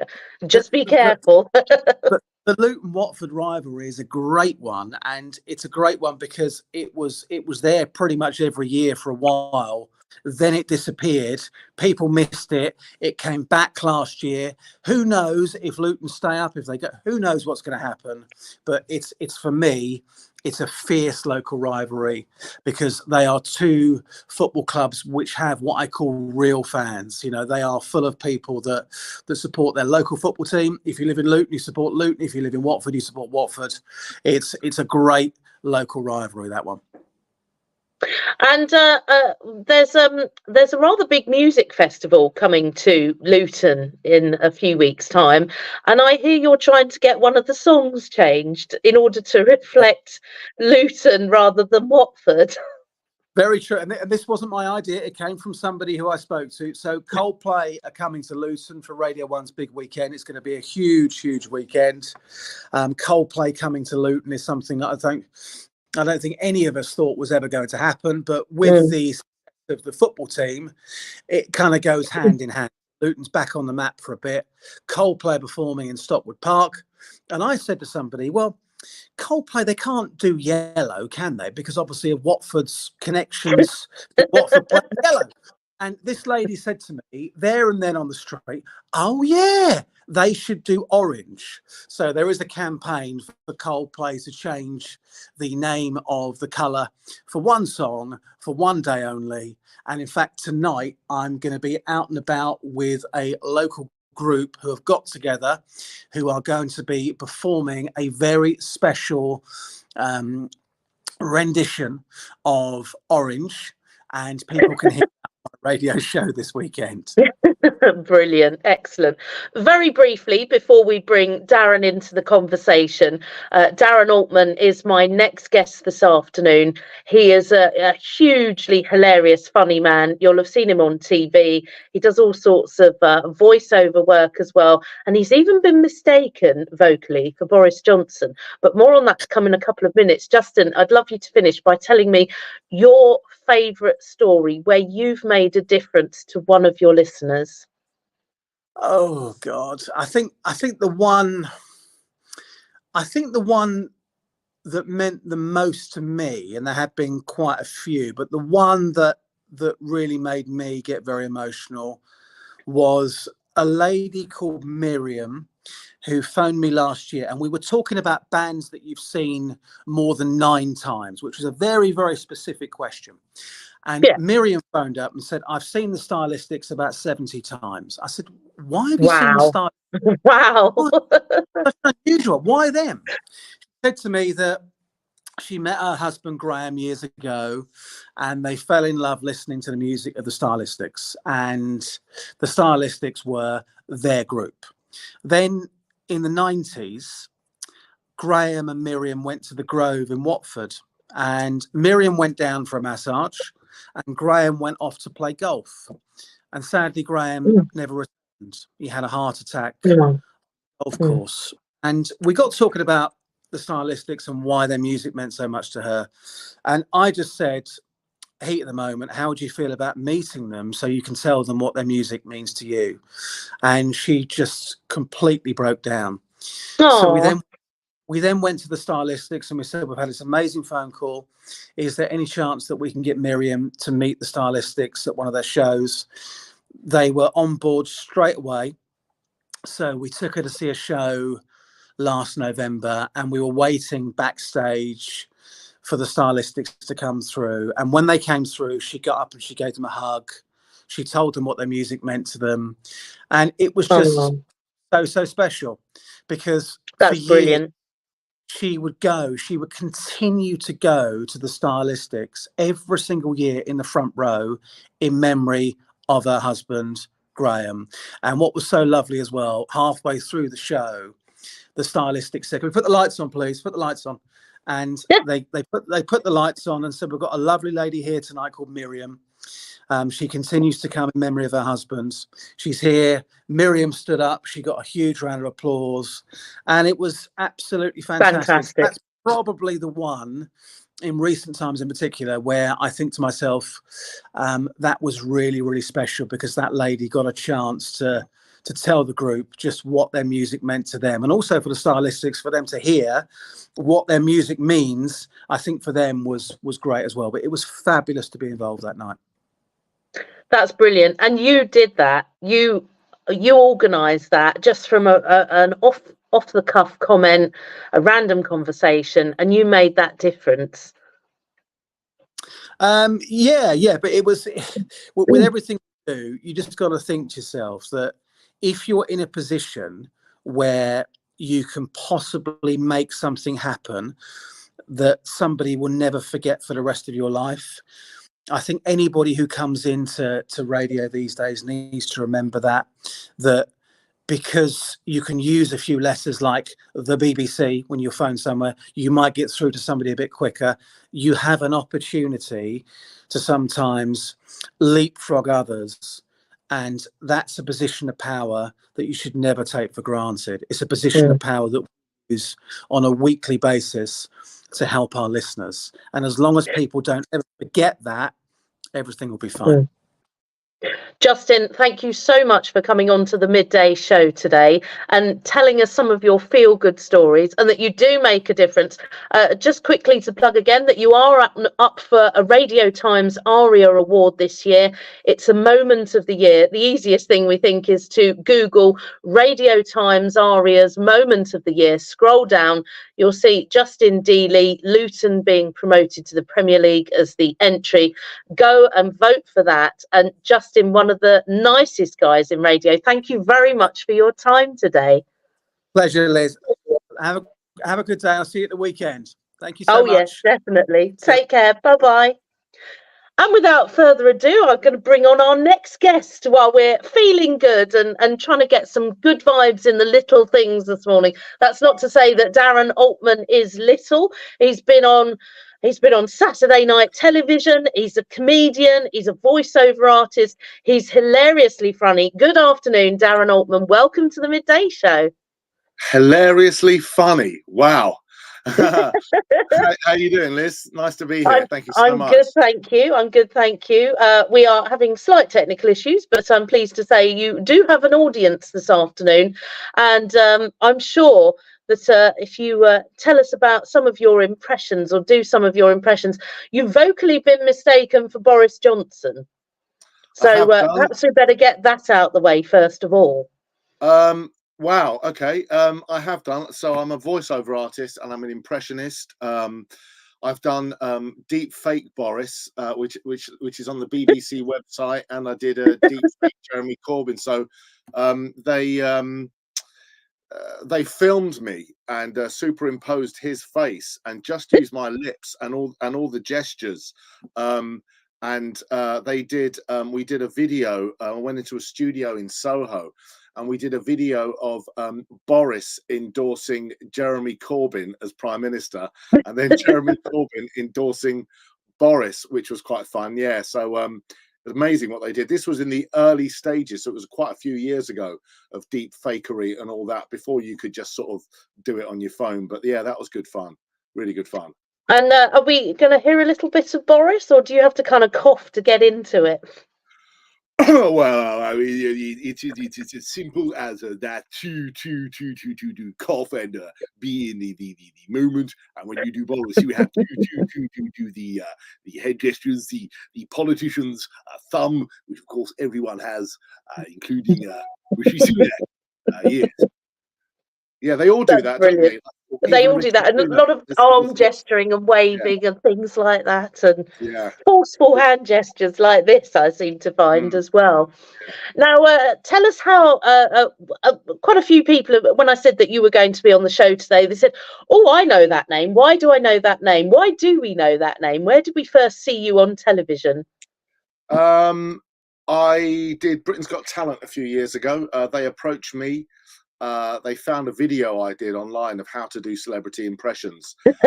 [SPEAKER 1] just be careful.
[SPEAKER 2] But the Luton Watford rivalry is a great one, and it's a great one because it was there pretty much every year for a while. Then it disappeared. People missed it. It came back last year. Who knows if Luton stay up? If they go, who knows what's going to happen? But it's for me, it's a fierce local rivalry because they are two football clubs which have what I call real fans. You know, they are full of people that support their local football team. If you live in Luton, you support Luton. If you live in Watford, you support Watford. It's a great local rivalry, that one.
[SPEAKER 1] And there's a rather big music festival coming to Luton in a few weeks' time, and I hear you're trying to get one of the songs changed in order to reflect Luton rather than Watford.
[SPEAKER 2] Very true. And this wasn't my idea. It came from somebody who I spoke to. So Coldplay are coming to Luton for Radio 1's big weekend. It's going to be a huge, huge weekend. Coldplay coming to Luton is something that I don't think any of us thought was ever going to happen. But with the of the football team, it kind of goes hand in hand. Luton's back on the map for a bit. Coldplay performing in Stockwood Park. And I said to somebody, well, Coldplay, they can't do Yellow, can they? Because obviously of Watford's connections to Watford playing Yellow. And this lady said to me there and then on the street, oh, yeah, they should do Orange. So there is a campaign for Coldplay to change the name of the colour for one song for one day only. And in fact, tonight I'm going to be out and about with a local group who have got together, who are going to be performing a very special rendition of Orange, and people can hear that on a radio show this weekend.
[SPEAKER 1] Brilliant, excellent. Very briefly, before we bring Darren into the conversation, Darren Altman is my next guest this afternoon. He is a hugely hilarious, funny man. You'll have seen him on TV. He does all sorts of voiceover work as well, and he's even been mistaken vocally for Boris Johnson. But more on that to come in a couple of minutes. Justin, I'd love you to finish by telling me your favourite story where you've made a difference to one of your listeners.
[SPEAKER 2] Oh God, I think the one that meant the most to me, and there have been quite a few, but the one that really made me get very emotional was a lady called Miriam who phoned me last year, and we were talking about bands that you've seen more than 9 times, which was a very, very specific question. And Miriam phoned up and said, I've seen the Stylistics about 70 times. I said, why have you seen the Stylistics?
[SPEAKER 1] Wow.
[SPEAKER 2] That's unusual. Why them? She said to me that she met her husband, Graham, years ago, and they fell in love listening to the music of the Stylistics. And the Stylistics were their group. Then in the 90s, Graham and Miriam went to the Grove in Watford. And Miriam went down for a massage, and Graham went off to play golf. And sadly, Graham never returned. He had a heart attack, of course. And we got talking about the Stylistics and why their music meant so much to her. And I just said, heat at the moment, how would you feel about meeting them so you can tell them what their music means to you? And she just completely broke down. So we then went to the Stylistics and we said, we've had this amazing phone call. Is there any chance that we can get Miriam to meet the Stylistics at one of their shows? They were on board straight away. So we took her to see a show last November, and we were waiting backstage for the Stylistics to come through. And when they came through, she got up and she gave them a hug. She told them what their music meant to them. And it was just so special, because
[SPEAKER 1] that's brilliant.
[SPEAKER 2] She would continue to go to the Stylistics every single year in the front row in memory of her husband, Graham. And what was so lovely as well, halfway through the show, the Stylistics said, can we put the lights on, please? Put the lights on. and they put the lights on and said, we've got a lovely lady here tonight called Miriam. She continues to come in memory of her husband. She's here. Miriam stood up. She got a huge round of applause, and it was absolutely fantastic. That's probably the one in recent times in particular where I think to myself, that was really, really special, because that lady got a chance to tell the group just what their music meant to them, and also for the stylistics, for them to hear what their music means. I think for them was great as well. But it was fabulous to be involved that night.
[SPEAKER 1] That's brilliant. And you did that. You organised that just from an off the cuff comment, a random conversation, and you made that difference.
[SPEAKER 2] Yeah, but it was with everything you do, you just got to think to yourself that if you're in a position where you can possibly make something happen that somebody will never forget for the rest of your life, I think anybody who comes into radio these days needs to remember that because you can use a few letters like the BBC when you phone somewhere, you might get through to somebody a bit quicker. You have an opportunity to sometimes leapfrog others. And that's a position of power that you should never take for granted. It's a position of power that we use on a weekly basis to help our listeners. And as long as people don't ever forget that, everything will be fine.
[SPEAKER 1] Justin, thank you so much for coming on to the Midday Show today and telling us some of your feel-good stories, and that you do make a difference. Just quickly to plug again that you are up for a Radio Times ARIA Award this year. It's a moment of the year. The easiest thing we think is to Google Radio Times ARIA's Moment of the Year. Scroll down, you'll see Justin Dealey, Luton being promoted to the Premier League as the entry. Go and vote for that. And Justin, one of the nicest guys in radio, thank you very much for your time today.
[SPEAKER 2] Pleasure, Liz. Have a good day. I'll see you at the weekend. Thank you so much.
[SPEAKER 1] Yes, definitely. Take care. Bye-bye. And without further ado, I'm going to bring on our next guest while we're feeling good and trying to get some good vibes in the little things this morning. That's not to say that Darren Altman is little. He's been on Saturday night television. He's a comedian. He's a voiceover artist. He's hilariously funny. Good afternoon, Darren Altman. Welcome to the Midday Show.
[SPEAKER 3] Hilariously funny. Wow. How you doing, Liz? Nice to be here. Thank you so much.
[SPEAKER 1] I'm good, thank you. We are having slight technical issues, but I'm pleased to say you do have an audience this afternoon, and I'm sure that if you tell us about some of your impressions or do some of your impressions, you've vocally been mistaken for Boris Johnson. So perhaps we better get that out the way first of all.
[SPEAKER 3] Wow. Okay. I have done. So I'm a voiceover artist and I'm an impressionist. I've done deep fake Boris, which is on the BBC website, and I did a deep fake Jeremy Corbyn. So they filmed me and superimposed his face and just used my lips and all the gestures. We did a video. I went into a studio in Soho, and we did a video of Boris endorsing Jeremy Corbyn as Prime Minister, and then Jeremy Corbyn endorsing Boris, which was quite fun. Yeah, so it was amazing what they did. This was in the early stages, so it was quite a few years ago of deep fakery and all that, before you could just sort of do it on your phone. But yeah, that was good fun, really good fun.
[SPEAKER 1] And are we going to hear a little bit of Boris, or do you have to kind of cough to get into it?
[SPEAKER 3] Well, I mean, it's as simple as that to cough and be in the moment. And when you do Boris, you have to do the head gestures, the politician's thumb, which of course everyone has, including Rishi Sunak. Yes. Yeah, they all do that.
[SPEAKER 1] Brilliant. They all do that, and a lot of arm gesturing and waving and things like that, and forceful hand gestures like this, I seem to find as well. Now, tell us how quite a few people, when I said that you were going to be on the show today, they said, "Oh, I know that name. Why do I know that name? Why do we know that name? Where did we first see you on television?"
[SPEAKER 3] I did Britain's Got Talent a few years ago. They approached me. they found a video I did online of how to do celebrity impressions. Do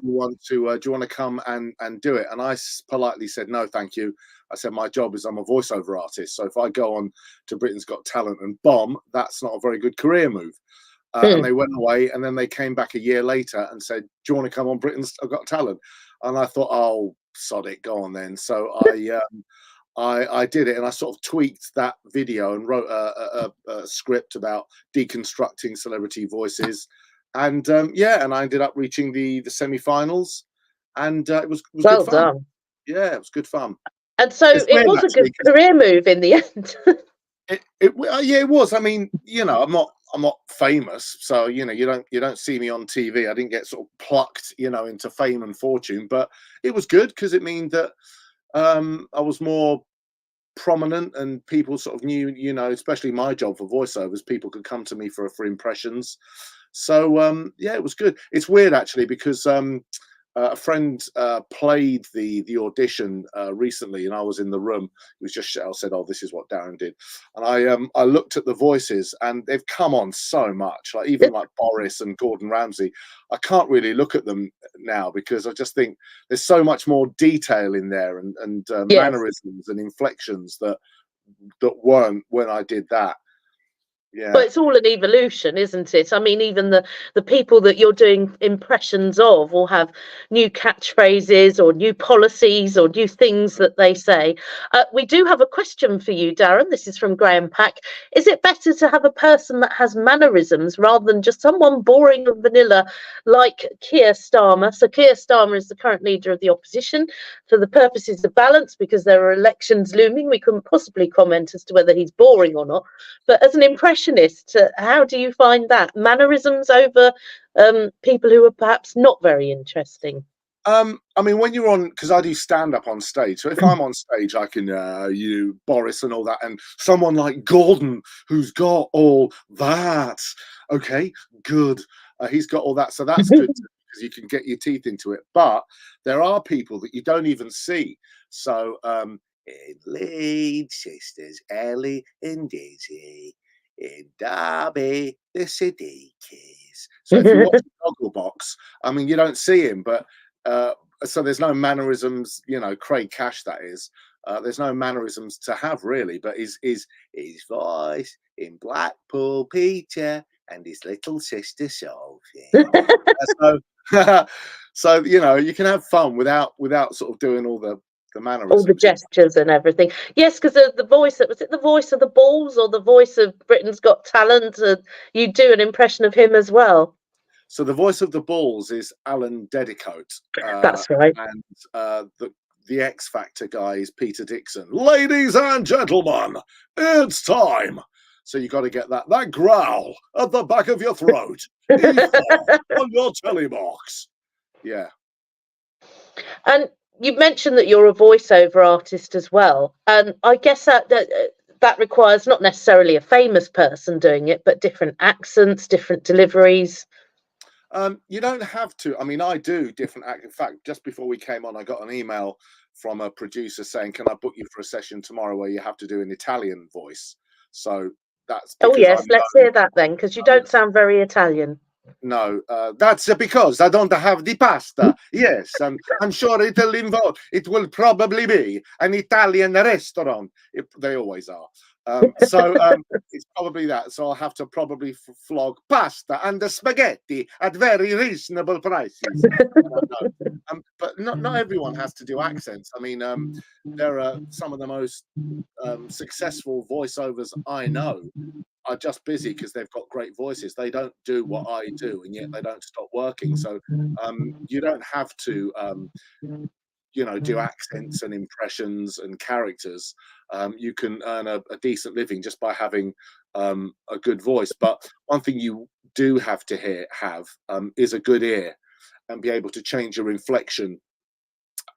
[SPEAKER 3] you want to come and do it? And I politely said, no, thank you. I said, my job is I'm a voiceover artist. So if I go on to Britain's Got Talent and bomb, that's not a very good career move. And they went away, and then they came back a year later and said, do you want to come on Britain's Got Talent? And I thought, oh, sod it, go on then. So I did it, and I sort of tweaked that video and wrote a script about deconstructing celebrity voices. And and I ended up reaching the semi-finals, and it was
[SPEAKER 1] Well
[SPEAKER 3] good fun.
[SPEAKER 1] done.
[SPEAKER 3] Yeah, it was good fun.
[SPEAKER 1] And so it was a good career move in the end.
[SPEAKER 3] Yeah, it was. I mean, I'm not famous, so you don't see me on TV. I didn't get sort of plucked, into fame and fortune, but it was good because it meant that I was more prominent, and people sort of knew, especially my job for voiceovers, people could come to me for impressions. So it was good. It's weird actually, because a friend played the audition recently, and I was in the room. It was just I said, "Oh, this is what Darren did," and I looked at the voices, and they've come on so much. Like even like Boris and Gordon Ramsay, I can't really look at them now because I just think there's so much more detail in there, and mannerisms and inflections that weren't when I did that. Yeah.
[SPEAKER 1] But it's all an evolution, isn't it? I mean, even the people that you're doing impressions of will have new catchphrases or new policies or new things that they say. We do have a question for you, Darren. This is from Graham Pack. Is it better to have a person that has mannerisms rather than just someone boring and vanilla like Keir Starmer? So Keir Starmer is the current leader of the opposition. For the purposes of balance, because there are elections looming, we couldn't possibly comment as to whether he's boring or not. But as an impressionist, how do you find that? Mannerisms over people who are perhaps not very interesting?
[SPEAKER 3] I mean, when you're on, because I do stand up on stage, so if I'm on stage, I can Boris and all that, and someone like Gordon, who's got all that. Okay, good. He's got all that, so that's good because you can get your teeth into it. But there are people that you don't even see. So, in Leeds, sisters Ellie and Daisy, in Derby, the Siddiquis. So if you watch Gogglebox, I mean, you don't see him, but so there's no mannerisms, Craig Cash, that is. There's no mannerisms to have really, but his voice in Blackpool, Peter, and his little sister Sophie. So you can have fun without sort of doing all the mannerisms,
[SPEAKER 1] all the gestures and everything. Yes, because the voice, was it the voice of the Balls or the voice of Britain's Got Talent? You do an impression of him as well.
[SPEAKER 3] So the voice of the Balls is Alan Dedicoat.
[SPEAKER 1] That's right.
[SPEAKER 3] And the X Factor guy is Peter Dixon. Ladies and gentlemen, it's time. So you got to get that growl at the back of your throat on your telly box. Yeah.
[SPEAKER 1] And you mentioned that you're a voiceover artist as well, and I guess that requires not necessarily a famous person doing it, but different accents, different deliveries.
[SPEAKER 3] You don't have to. I mean, I do different acts. In fact, just before we came on, I got an email from a producer saying, "Can I book you for a session tomorrow where you have to do an Italian voice?" So that's
[SPEAKER 1] oh yes, let's hear that then, because you don't sound very Italian.
[SPEAKER 3] No, that's because I don't have the pasta. Yes, and I'm sure it will probably be an Italian restaurant. They always are. So it's probably that. So I'll have to probably flog pasta and the spaghetti at very reasonable prices. But not everyone has to do accents. I mean, there are some of the most successful voiceovers I know are just busy because they've got great voices. They don't do what I do, and yet they don't stop working. So you don't have to do accents and impressions and characters. You can earn a decent living just by having a good voice. But one thing you do have to have is a good ear and be able to change your inflection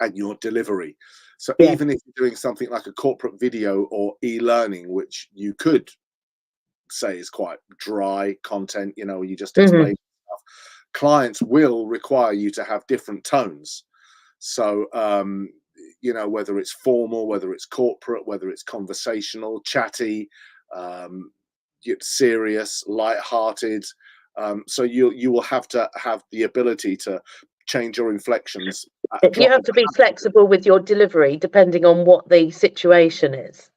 [SPEAKER 3] and your delivery. So even if you're doing something like a corporate video or e-learning, which you could say is quite dry content, you just explain stuff, clients will require you to have different tones. So whether it's formal, whether it's corporate, whether it's conversational, chatty, serious, light-hearted. So you will have to have the ability to change your inflections.
[SPEAKER 1] You have to be flexible with your delivery depending on what the situation is.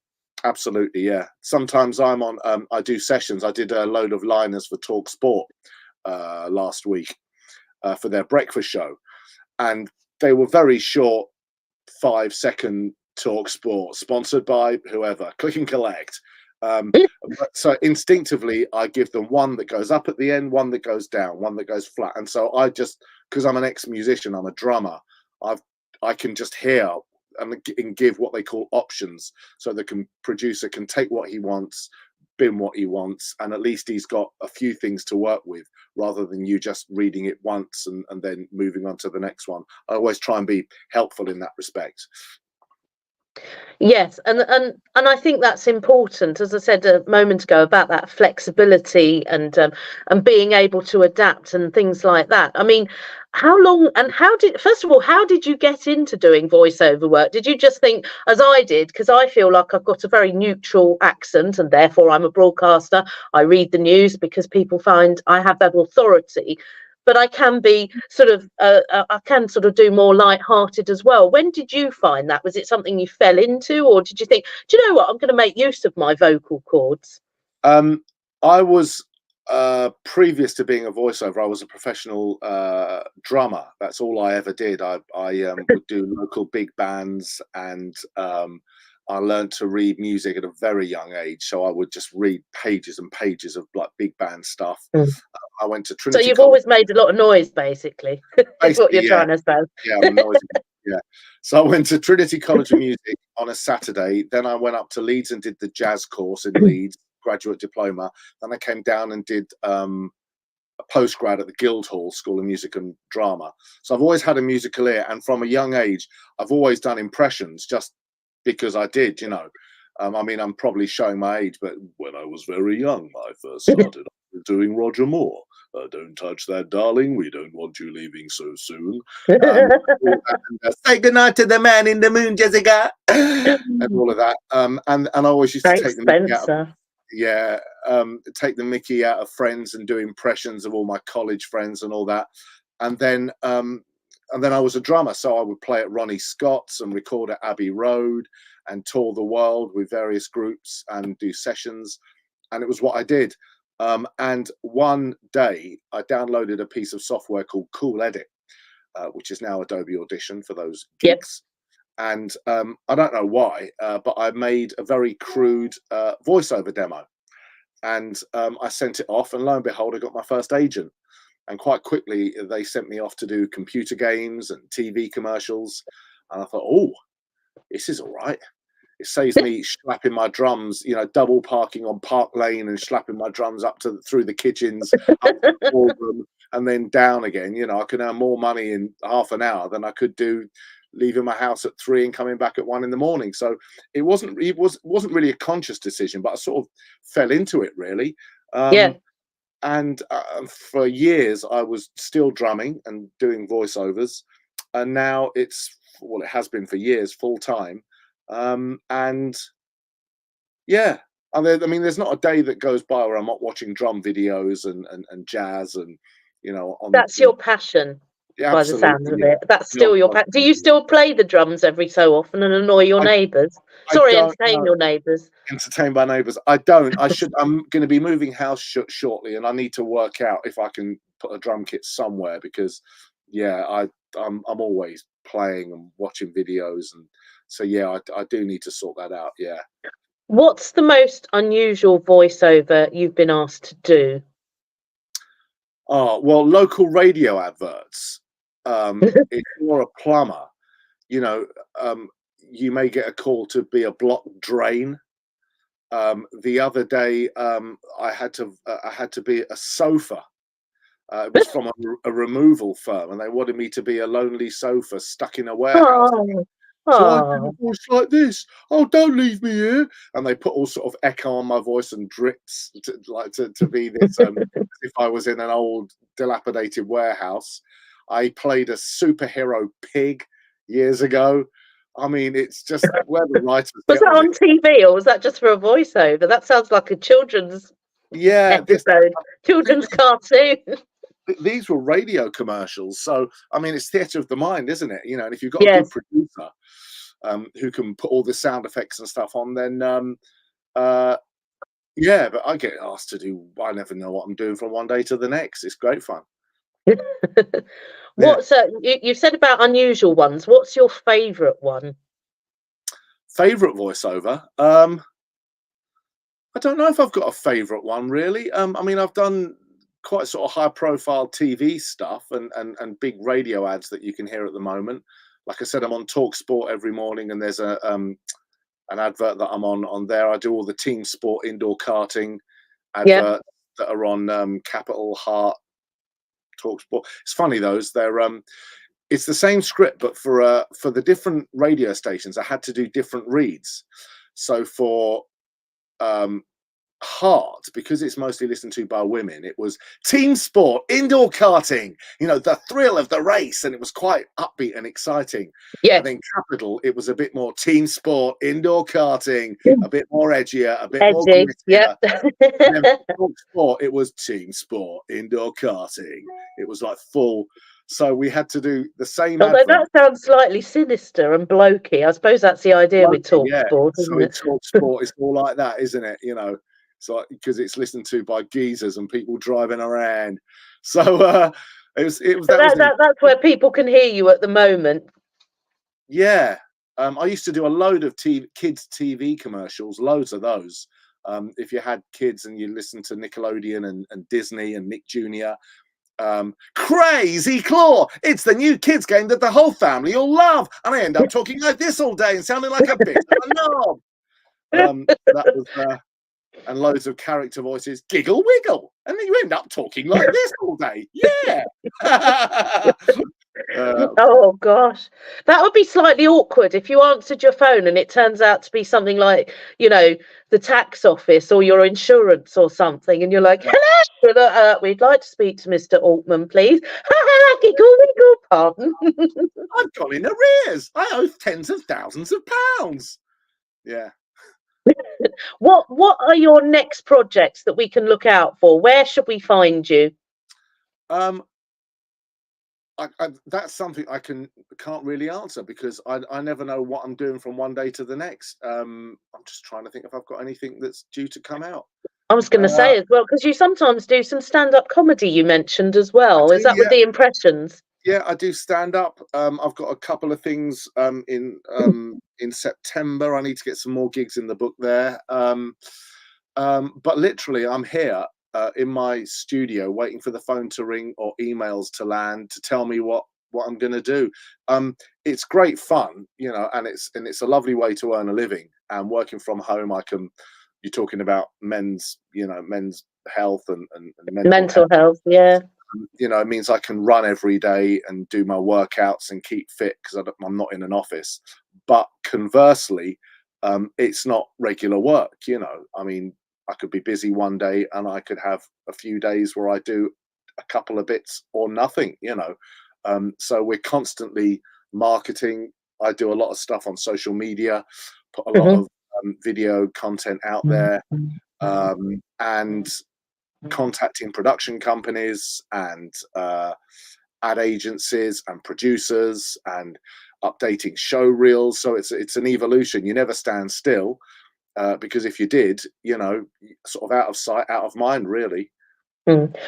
[SPEAKER 3] Absolutely, yeah. Sometimes I'm on. I do sessions. I did a load of liners for Talk Sport last week for their breakfast show, and they were very short, 5-second Talk Sport, sponsored by whoever, click and collect. So instinctively, I give them one that goes up at the end, one that goes down, one that goes flat. And so I just, because I'm an ex-musician, I'm a drummer, I can just hear and give what they call options, so the producer can take what he wants, bin what he wants, and at least he's got a few things to work with, rather than you just reading it once and then moving on to the next one. I always try and be helpful in that respect.
[SPEAKER 1] Yes, and I think that's important, as I said a moment ago, about that flexibility and being able to adapt and things like that. I mean, how long and first of all, how did you get into doing voiceover work? Did you just think, as I did, because I feel like I've got a very neutral accent and therefore I'm a broadcaster, I read the news because people find I have that authority, but I can be sort of, I can sort of do more light-hearted as well. When did you find that? Was it something you fell into, or did you think, do you know what, I'm going to make use of my vocal cords?
[SPEAKER 3] I was, previous to being a voiceover, I was a professional drummer. That's all I ever did. I would do local big bands, and I learned to read music at a very young age. So I would just read pages and pages of like big band stuff. I went to Trinity.
[SPEAKER 1] So you've always made a lot of noise, basically. Is what you're trying to say.
[SPEAKER 3] Yeah, I'm a noisy. Yeah. So I went to Trinity College of Music on a Saturday. Then I went up to Leeds and did the jazz course in Leeds, graduate diploma. Then I came down and did a postgrad at the Guildhall School of Music and Drama. So I've always had a musical ear, and from a young age, I've always done impressions just because I did, you know. I mean, I'm probably showing my age, but when I was very young, I first started doing Roger Moore. Don't touch that, darling. We don't want you leaving so soon. Say goodnight to the man in the moon, Jessica, and all of that. And I always used to take the Mickey out of, take the Mickey out of Friends and do impressions of all my college friends and all that. And then I was a drummer, so I would play at Ronnie Scott's and record at Abbey Road and tour the world with various groups and do sessions. And it was what I did. And one day I downloaded a piece of software called Cool Edit, which is now Adobe Audition for those geeks. Yep. And I don't know why, but I made a very crude voiceover demo. And I sent it off, and lo and behold, I got my first agent. And quite quickly, they sent me off to do computer games and TV commercials. And I thought, oh, this is all right. It saves me slapping my drums, you know, double parking on Park Lane and slapping my drums up through the kitchens, up to the ballroom, and then down again. You know, I could earn more money in half an hour than I could do leaving my house at 3 and coming back at 1 in the morning. So it wasn't really a conscious decision, but I sort of fell into it, really. And for years, I was still drumming and doing voiceovers, and now it has been for years, full time. And yeah, I mean, there's not a day that goes by where I'm not watching drum videos and jazz, and you know.
[SPEAKER 1] That's your passion, by the sounds of it. That's still your passion. Do you still play the drums every so often and annoy your neighbours? Sorry, entertain your neighbours.
[SPEAKER 3] Entertain my neighbours. I don't. I should. I'm going to be moving house shortly, and I need to work out if I can put a drum kit somewhere, because yeah, I'm always playing and watching videos, and so yeah, I do need to sort that out. Yeah.
[SPEAKER 1] What's the most unusual voiceover you've been asked to do?
[SPEAKER 3] Oh, well, local radio adverts. If you're a plumber, you know, you may get a call to be a blocked drain. The other day, I had to be a sofa. It was from a removal firm, and they wanted me to be a lonely sofa stuck in a warehouse. So I did a voice like this. Oh, don't leave me here. And they put all sort of echo on my voice and drips to be this if I was in an old dilapidated warehouse. I played a superhero pig years ago. I mean, it's just where the writers.
[SPEAKER 1] Was that on TV, or was that just for a voiceover? That sounds like a children's
[SPEAKER 3] Yeah,
[SPEAKER 1] episode. Children's cartoon.
[SPEAKER 3] these were radio commercials. So, I mean, it's theatre of the mind, isn't it? You know, and if you've got a good
[SPEAKER 1] Yes.
[SPEAKER 3] producer who can put all the sound effects and stuff on, then yeah, but I get asked to do, I never know what I'm doing from one day to the next. It's great fun. Yeah.
[SPEAKER 1] What's you said about unusual ones. What's your favourite one?
[SPEAKER 3] Favourite voiceover? I don't know if I've got a favourite one really. I mean, I've done quite sort of high profile TV stuff and big radio ads that you can hear at the moment. Like I said, I'm on Talk Sport every morning, and there's a an advert that I'm on there. I do all the team sport indoor karting adverts that are on Capital Heart Talk Sport. It's funny, those they're it's the same script, but for the different radio stations, I had to do different reads. So for Heart, because it's mostly listened to by women, it was team sport indoor karting, you know, the thrill of the race, and it was quite upbeat and exciting.
[SPEAKER 1] Yeah.
[SPEAKER 3] And then Capital, it was a bit more team sport indoor karting, a bit more edgier, a bit more
[SPEAKER 1] Edgy.
[SPEAKER 3] grittier.
[SPEAKER 1] Yeah.
[SPEAKER 3] And then for Sport, it was team sport indoor karting. It was like full. So we had to do the same
[SPEAKER 1] Although
[SPEAKER 3] advert.
[SPEAKER 1] that sounds slightly sinister and blokey. I suppose that's the idea with Talk
[SPEAKER 3] Yeah.
[SPEAKER 1] Sport,
[SPEAKER 3] So
[SPEAKER 1] isn't
[SPEAKER 3] in
[SPEAKER 1] it?
[SPEAKER 3] Talk Sport, it's all like that, isn't it? You know, it's like, because it's listened to by geezers and people driving around. So it was
[SPEAKER 1] So
[SPEAKER 3] that was
[SPEAKER 1] that's where people can hear you at the moment.
[SPEAKER 3] yeah. I used to do a load of kids TV commercials, loads of those. If you had kids and you listened to Nickelodeon and Disney and Nick Jr. Crazy Claw, it's the new kids game that the whole family will love, and I end up talking like this all day and sounding like a bit of a knob. That was and loads of character voices, giggle wiggle, and then you end up talking like this all day. Yeah.
[SPEAKER 1] Oh gosh, that would be slightly awkward if you answered your phone and it turns out to be something like, you know, the tax office or your insurance or something, and you're like, hello, we'd like to speak to Mr. Altman, please. Giggle wiggle, pardon.
[SPEAKER 3] I've gone in arrears. I owe tens of thousands of pounds. Yeah.
[SPEAKER 1] What are your next projects that we can look out for? Where should we find you?
[SPEAKER 3] That's something I can't really answer, because I never know what I'm doing from one day to the next. I'm just trying to think if I've got anything that's due to come out.
[SPEAKER 1] I was going to say as well, because you sometimes do some stand-up comedy, you mentioned as well. Is that with the impressions?
[SPEAKER 3] Yeah, I do stand up. I've got a couple of things in September. I need to get some more gigs in the book there. But literally, I'm here in my studio waiting for the phone to ring or emails to land to tell me what I'm going to do. It's great fun, you know, and it's a lovely way to earn a living. And working from home, you're talking about men's health and
[SPEAKER 1] mental health, yeah.
[SPEAKER 3] You know, it means I can run every day and do my workouts and keep fit, because I'm not in an office. But conversely, it's not regular work. You know, I mean, I could be busy one day and I could have a few days where I do a couple of bits or nothing. You know, so we're constantly marketing. I do a lot of stuff on social media, put a lot of video content out there, and contacting production companies and ad agencies and producers and updating show reels. So it's an evolution. You never stand still, because if you did, you know, sort of out of sight, out of mind, really.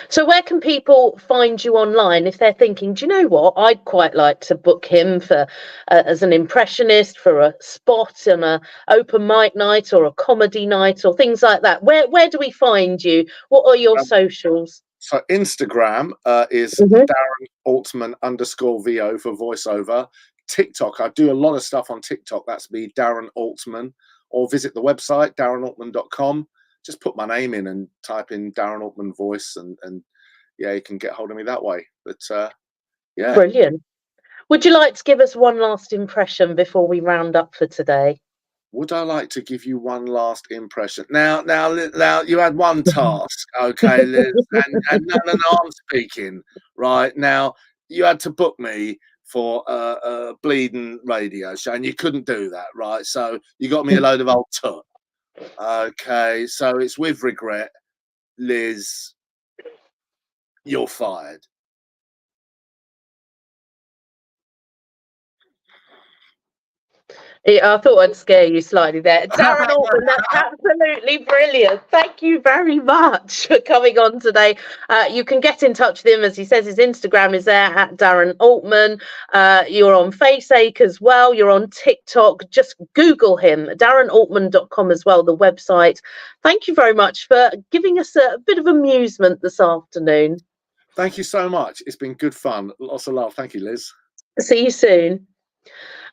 [SPEAKER 1] So where can people find you online if they're thinking, do you know what, I'd quite like to book him for as an impressionist for a spot on a open mic night or a comedy night or things like that? Where do we find you? What are your socials?
[SPEAKER 3] So Instagram is Darren Altman _VO for voiceover. TikTok, I do a lot of stuff on TikTok. That's me, Darren Altman. Or visit the website, darrenaltman.com. Just put my name in and type in Darren Altman voice, and yeah, you can get hold of me that way. But yeah.
[SPEAKER 1] Brilliant. Would you like to give us one last impression before we round up for today?
[SPEAKER 3] Would I like to give you one last impression? Now, you had one task, okay, Liz, and no, I'm speaking right now. You had to book me for a bleeding radio show, and you couldn't do that, right? So you got me a load of old tut. Okay, so it's with regret. Liz, you're fired.
[SPEAKER 1] I thought I'd scare you slightly there. Darren Altman, that's absolutely brilliant. Thank you very much for coming on today. You can get in touch with him, as he says, his Instagram is there at Darren Altman. You're on FaceAche as well. You're on TikTok. Just Google him, darrenaltman.com as well, the website. Thank you very much for giving us a bit of amusement this afternoon.
[SPEAKER 3] Thank you so much. It's been good fun. Lots of love. Thank you, Liz.
[SPEAKER 1] See you soon.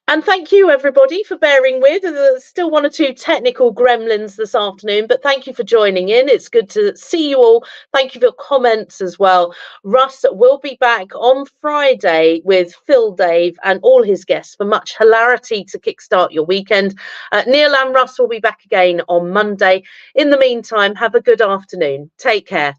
[SPEAKER 1] And thank you, everybody, for bearing with. There's still one or two technical gremlins this afternoon, but thank you for joining in. It's good to see you all. Thank you for your comments as well. Russ will be back on Friday with Phil, Dave, and all his guests for much hilarity to kickstart your weekend. Neil and Russ will be back again on Monday. In the meantime, have a good afternoon. Take care.